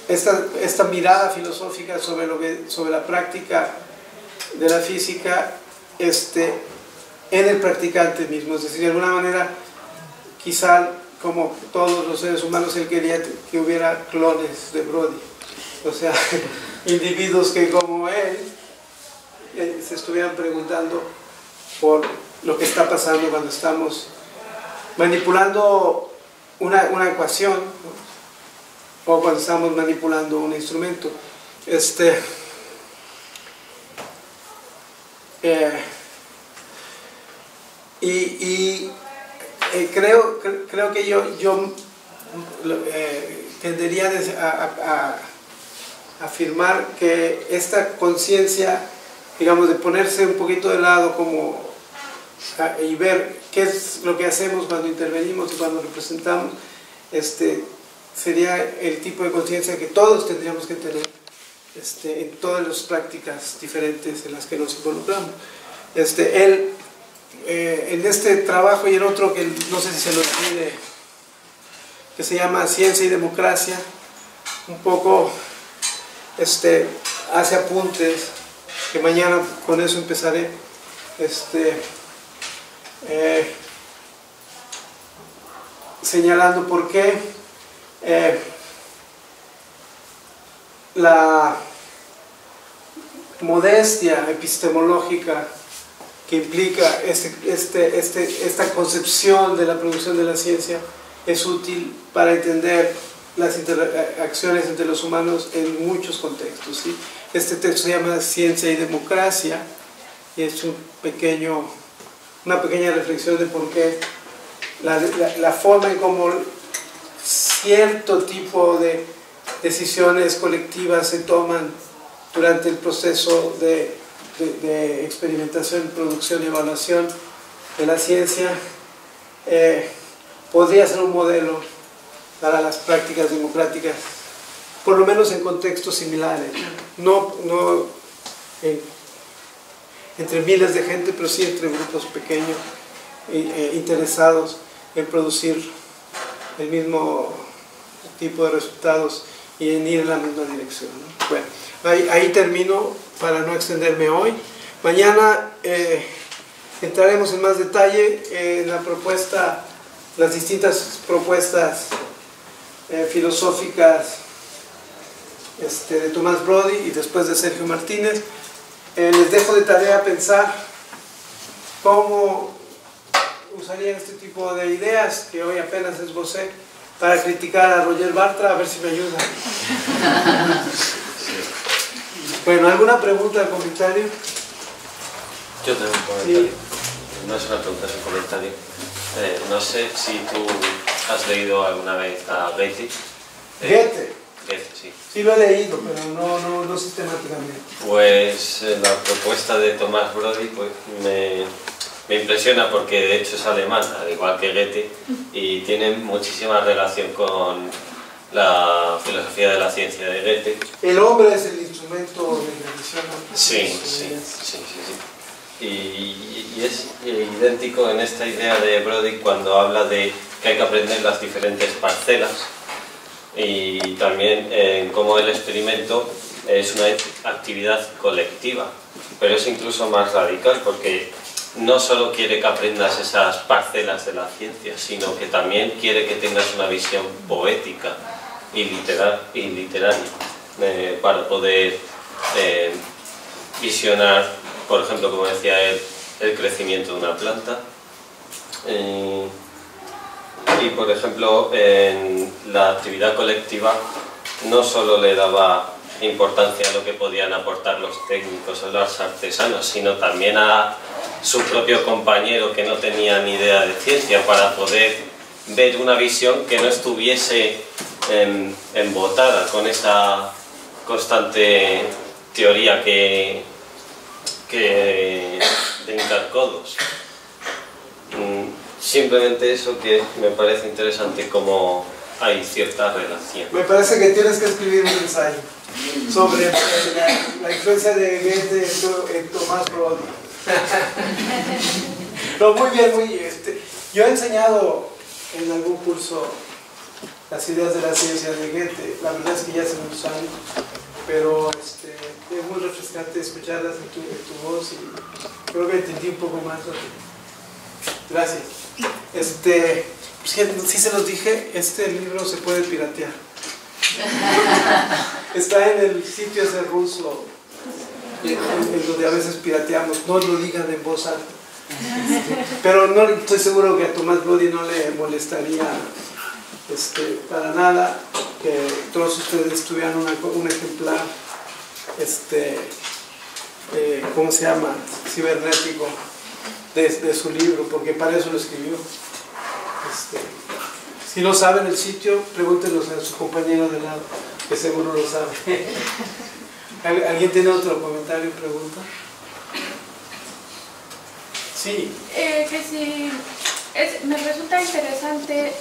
esta mirada filosófica sobre la práctica de la física en el practicante mismo, es decir, de alguna manera quizá como todos los seres humanos él quería que hubiera clones de Brody, o sea, individuos que como él se estuvieran preguntando por lo que está pasando cuando estamos manipulando una ecuación, ¿no? O cuando estamos manipulando un instrumento. Creo que yo tendería a afirmar que esta conciencia, digamos, de ponerse un poquito de lado y ver qué es lo que hacemos cuando intervenimos y cuando representamos, sería el tipo de conciencia que todos tendríamos que tener en todas las prácticas diferentes en las que nos involucramos. Él, en este trabajo y en otro que no sé si se lo olvide, que se llama Ciencia y Democracia, un poco hace apuntes, que mañana con eso empezaré, señalando por qué la modestia epistemológica que implica esta concepción de la producción de la ciencia es útil para entender las interacciones entre los humanos en muchos contextos, ¿sí? Este texto se llama Ciencia y Democracia y es una pequeña reflexión de por qué la forma en cómo cierto tipo de decisiones colectivas se toman durante el proceso de experimentación, producción y evaluación de la ciencia podría ser un modelo para las prácticas democráticas, por lo menos en contextos similares, no entre miles de gente, pero sí entre grupos pequeños interesados en producir el mismo tipo de resultados y en ir en la misma dirección, ¿no? Bueno, ahí termino para no extenderme hoy. Mañana entraremos en más detalle en la propuesta, las distintas propuestas filosóficas de Tomás Brody y después de Sergio Martínez. Les dejo de tarea pensar cómo usarían este tipo de ideas que hoy apenas esbocé para criticar a Roger Bartra, a ver si me ayuda. Bueno, ¿alguna pregunta o comentario? Yo tengo un comentario. Sí. No es una pregunta, es un comentario. No sé si tú has leído alguna vez a Goethe. Goethe. Goethe, sí. Sí lo he leído, pero no sistemáticamente. Pues la propuesta de Tomás Brody pues, me impresiona porque de hecho es alemán, al igual que Goethe, y tiene muchísima relación con la filosofía de la ciencia de Goethe. El hombre es el instrumento de la visión. Sí. Y es idéntico en esta idea de Brody cuando habla de que hay que aprender las diferentes parcelas y también en cómo el experimento es una actividad colectiva, pero es incluso más radical porque no solo quiere que aprendas esas parcelas de la ciencia, sino que también quiere que tengas una visión poética y literaria para poder visionar, por ejemplo, como decía él, el crecimiento de una planta. Y por ejemplo, en la actividad colectiva no solo le daba importancia a lo que podían aportar los técnicos o los artesanos, sino también a su propio compañero que no tenía ni idea de ciencia, para poder ver una visión que no estuviese embotada con esa constante teoría de hincar-codos. Simplemente eso, que me parece interesante cómo hay cierta relación. Me parece que tienes que escribir un ensayo sobre la influencia de Goethe en Tomás Brody. No, muy bien, yo he enseñado en algún curso las ideas de la ciencia de Goethe. La verdad es que ya hace muchos años, pero es muy refrescante escucharlas en tu voz y creo que entendí un poco más. Gracias. Sí se los dije, este libro se puede piratear. Está en el sitio ese ruso, en donde a veces pirateamos. No lo digan en voz alta. Pero no estoy seguro que a Tomás Brody no le molestaría para nada que todos ustedes tuvieran un ejemplar, ¿cómo se llama? Cibernético de su libro, porque para eso lo escribió. Si no saben el sitio, pregúntenlos a su compañero de lado, que seguro lo sabe. ¿Alguien tiene otro comentario o pregunta? Sí. Que sí, me resulta interesante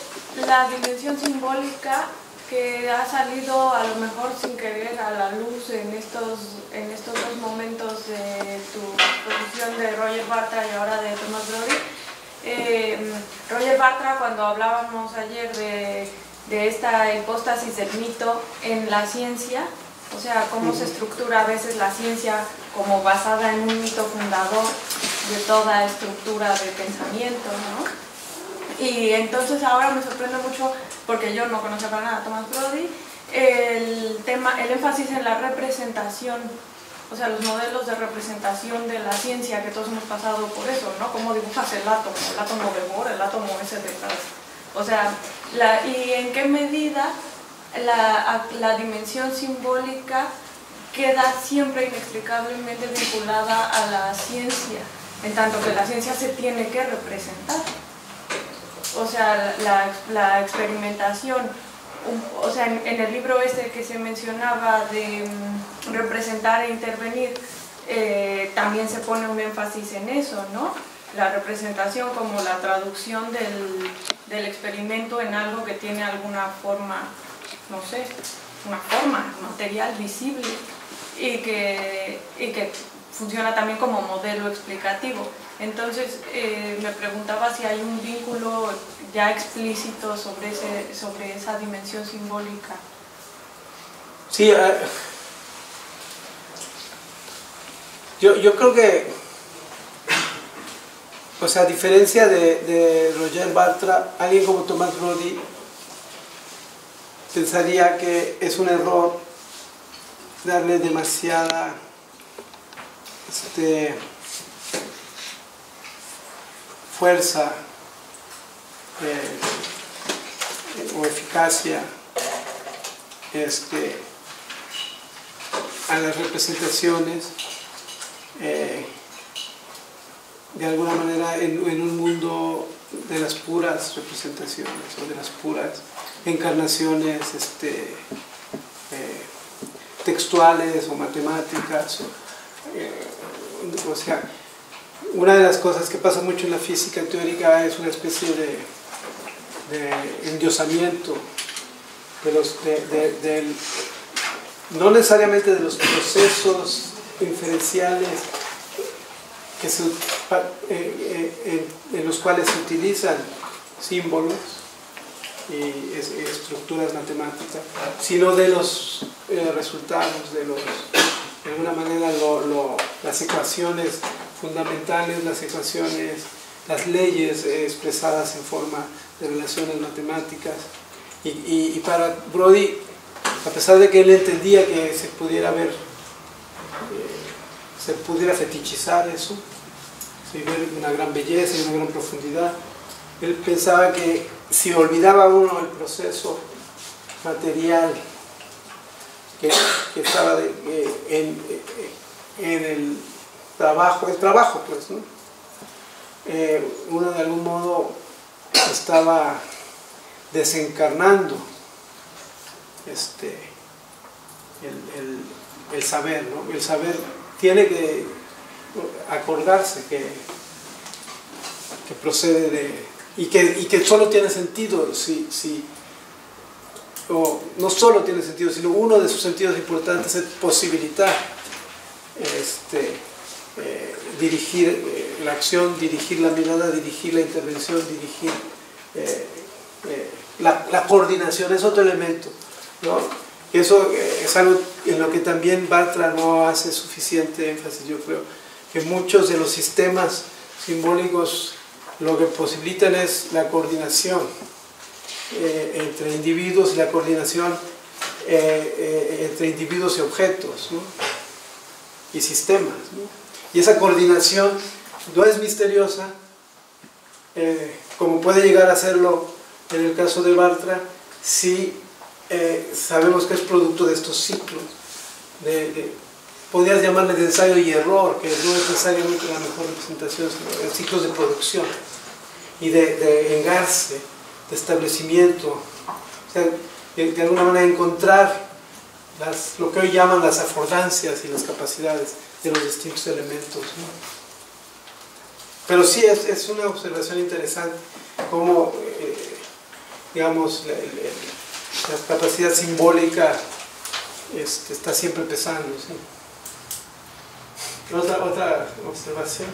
la dimensión simbólica que ha salido a lo mejor sin querer a la luz en estos dos momentos de tu exposición de Roger Bartra y ahora de Tomás Brody. Roger Bartra, cuando hablábamos ayer de esta hipóstasis del mito en la ciencia, o sea, cómo se estructura a veces la ciencia como basada en un mito fundador de toda estructura de pensamiento, ¿no? Y entonces ahora me sorprende mucho, porque yo no conocía para nada a Tomás Brody, el énfasis en la representación, o sea, los modelos de representación de la ciencia, que todos hemos pasado por eso, ¿no? Cómo dibujas el átomo de Bohr, el átomo ese de las... O sea, y en qué medida la dimensión simbólica queda siempre inextricablemente vinculada a la ciencia, en tanto que la ciencia se tiene que representar. O sea, la experimentación, o sea, en el libro este que se mencionaba de representar e intervenir, también se pone un énfasis en eso, ¿no? La representación como la traducción del experimento en algo que tiene alguna forma, no sé, una forma material visible y que funciona también como modelo explicativo. Entonces me preguntaba si hay un vínculo ya explícito sobre esa dimensión simbólica. Sí, yo creo que, o sea, a diferencia de Roger Bartra, alguien como Tomás Brody pensaría que es un error darle demasiada fuerza o eficacia a las representaciones, de alguna manera en un mundo de las puras representaciones o de las puras encarnaciones textuales o matemáticas. O sea, una de las cosas que pasa mucho en la física teórica es una especie de endiosamiento no necesariamente de los procesos inferenciales en los cuales se utilizan símbolos y estructuras matemáticas, sino de los resultados, de alguna manera las ecuaciones fundamentales, las leyes expresadas en forma de relaciones matemáticas. Y para Brody, a pesar de que él entendía que se pudiera fetichizar eso, ver una gran belleza y una gran profundidad, él pensaba que si olvidaba uno el proceso material que estaba en el trabajo, pues, ¿no? Uno de algún modo estaba desencarnando el saber, ¿no? El saber tiene que acordarse que procede y que solo tiene sentido o no solo tiene sentido, sino uno de sus sentidos importantes es posibilitar dirigir la acción, dirigir la mirada, dirigir la intervención, dirigir la coordinación, es otro elemento, ¿no? Eso es algo en lo que también Bartra no hace suficiente énfasis. Yo creo que muchos de los sistemas simbólicos lo que posibilitan es la coordinación entre individuos y la coordinación entre individuos y objetos, ¿no? Y sistemas, ¿no? Y esa coordinación no es misteriosa, como puede llegar a serlo en el caso de Bartra, si sabemos que es producto de estos ciclos, podrías llamarle de ensayo y error, que no es necesariamente la mejor representación, sino de ciclos de producción y de engarce, de establecimiento, o sea, de alguna manera encontrar lo que hoy llaman las afordancias y las capacidades de los distintos elementos, ¿no? Pero sí es una observación interesante cómo digamos la capacidad simbólica está siempre pesando, ¿sí? Otra observación.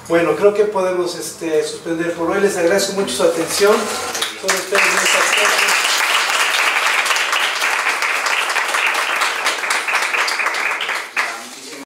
Bueno, creo que podemos suspender por hoy. Les agradezco mucho su atención. Son ustedes muy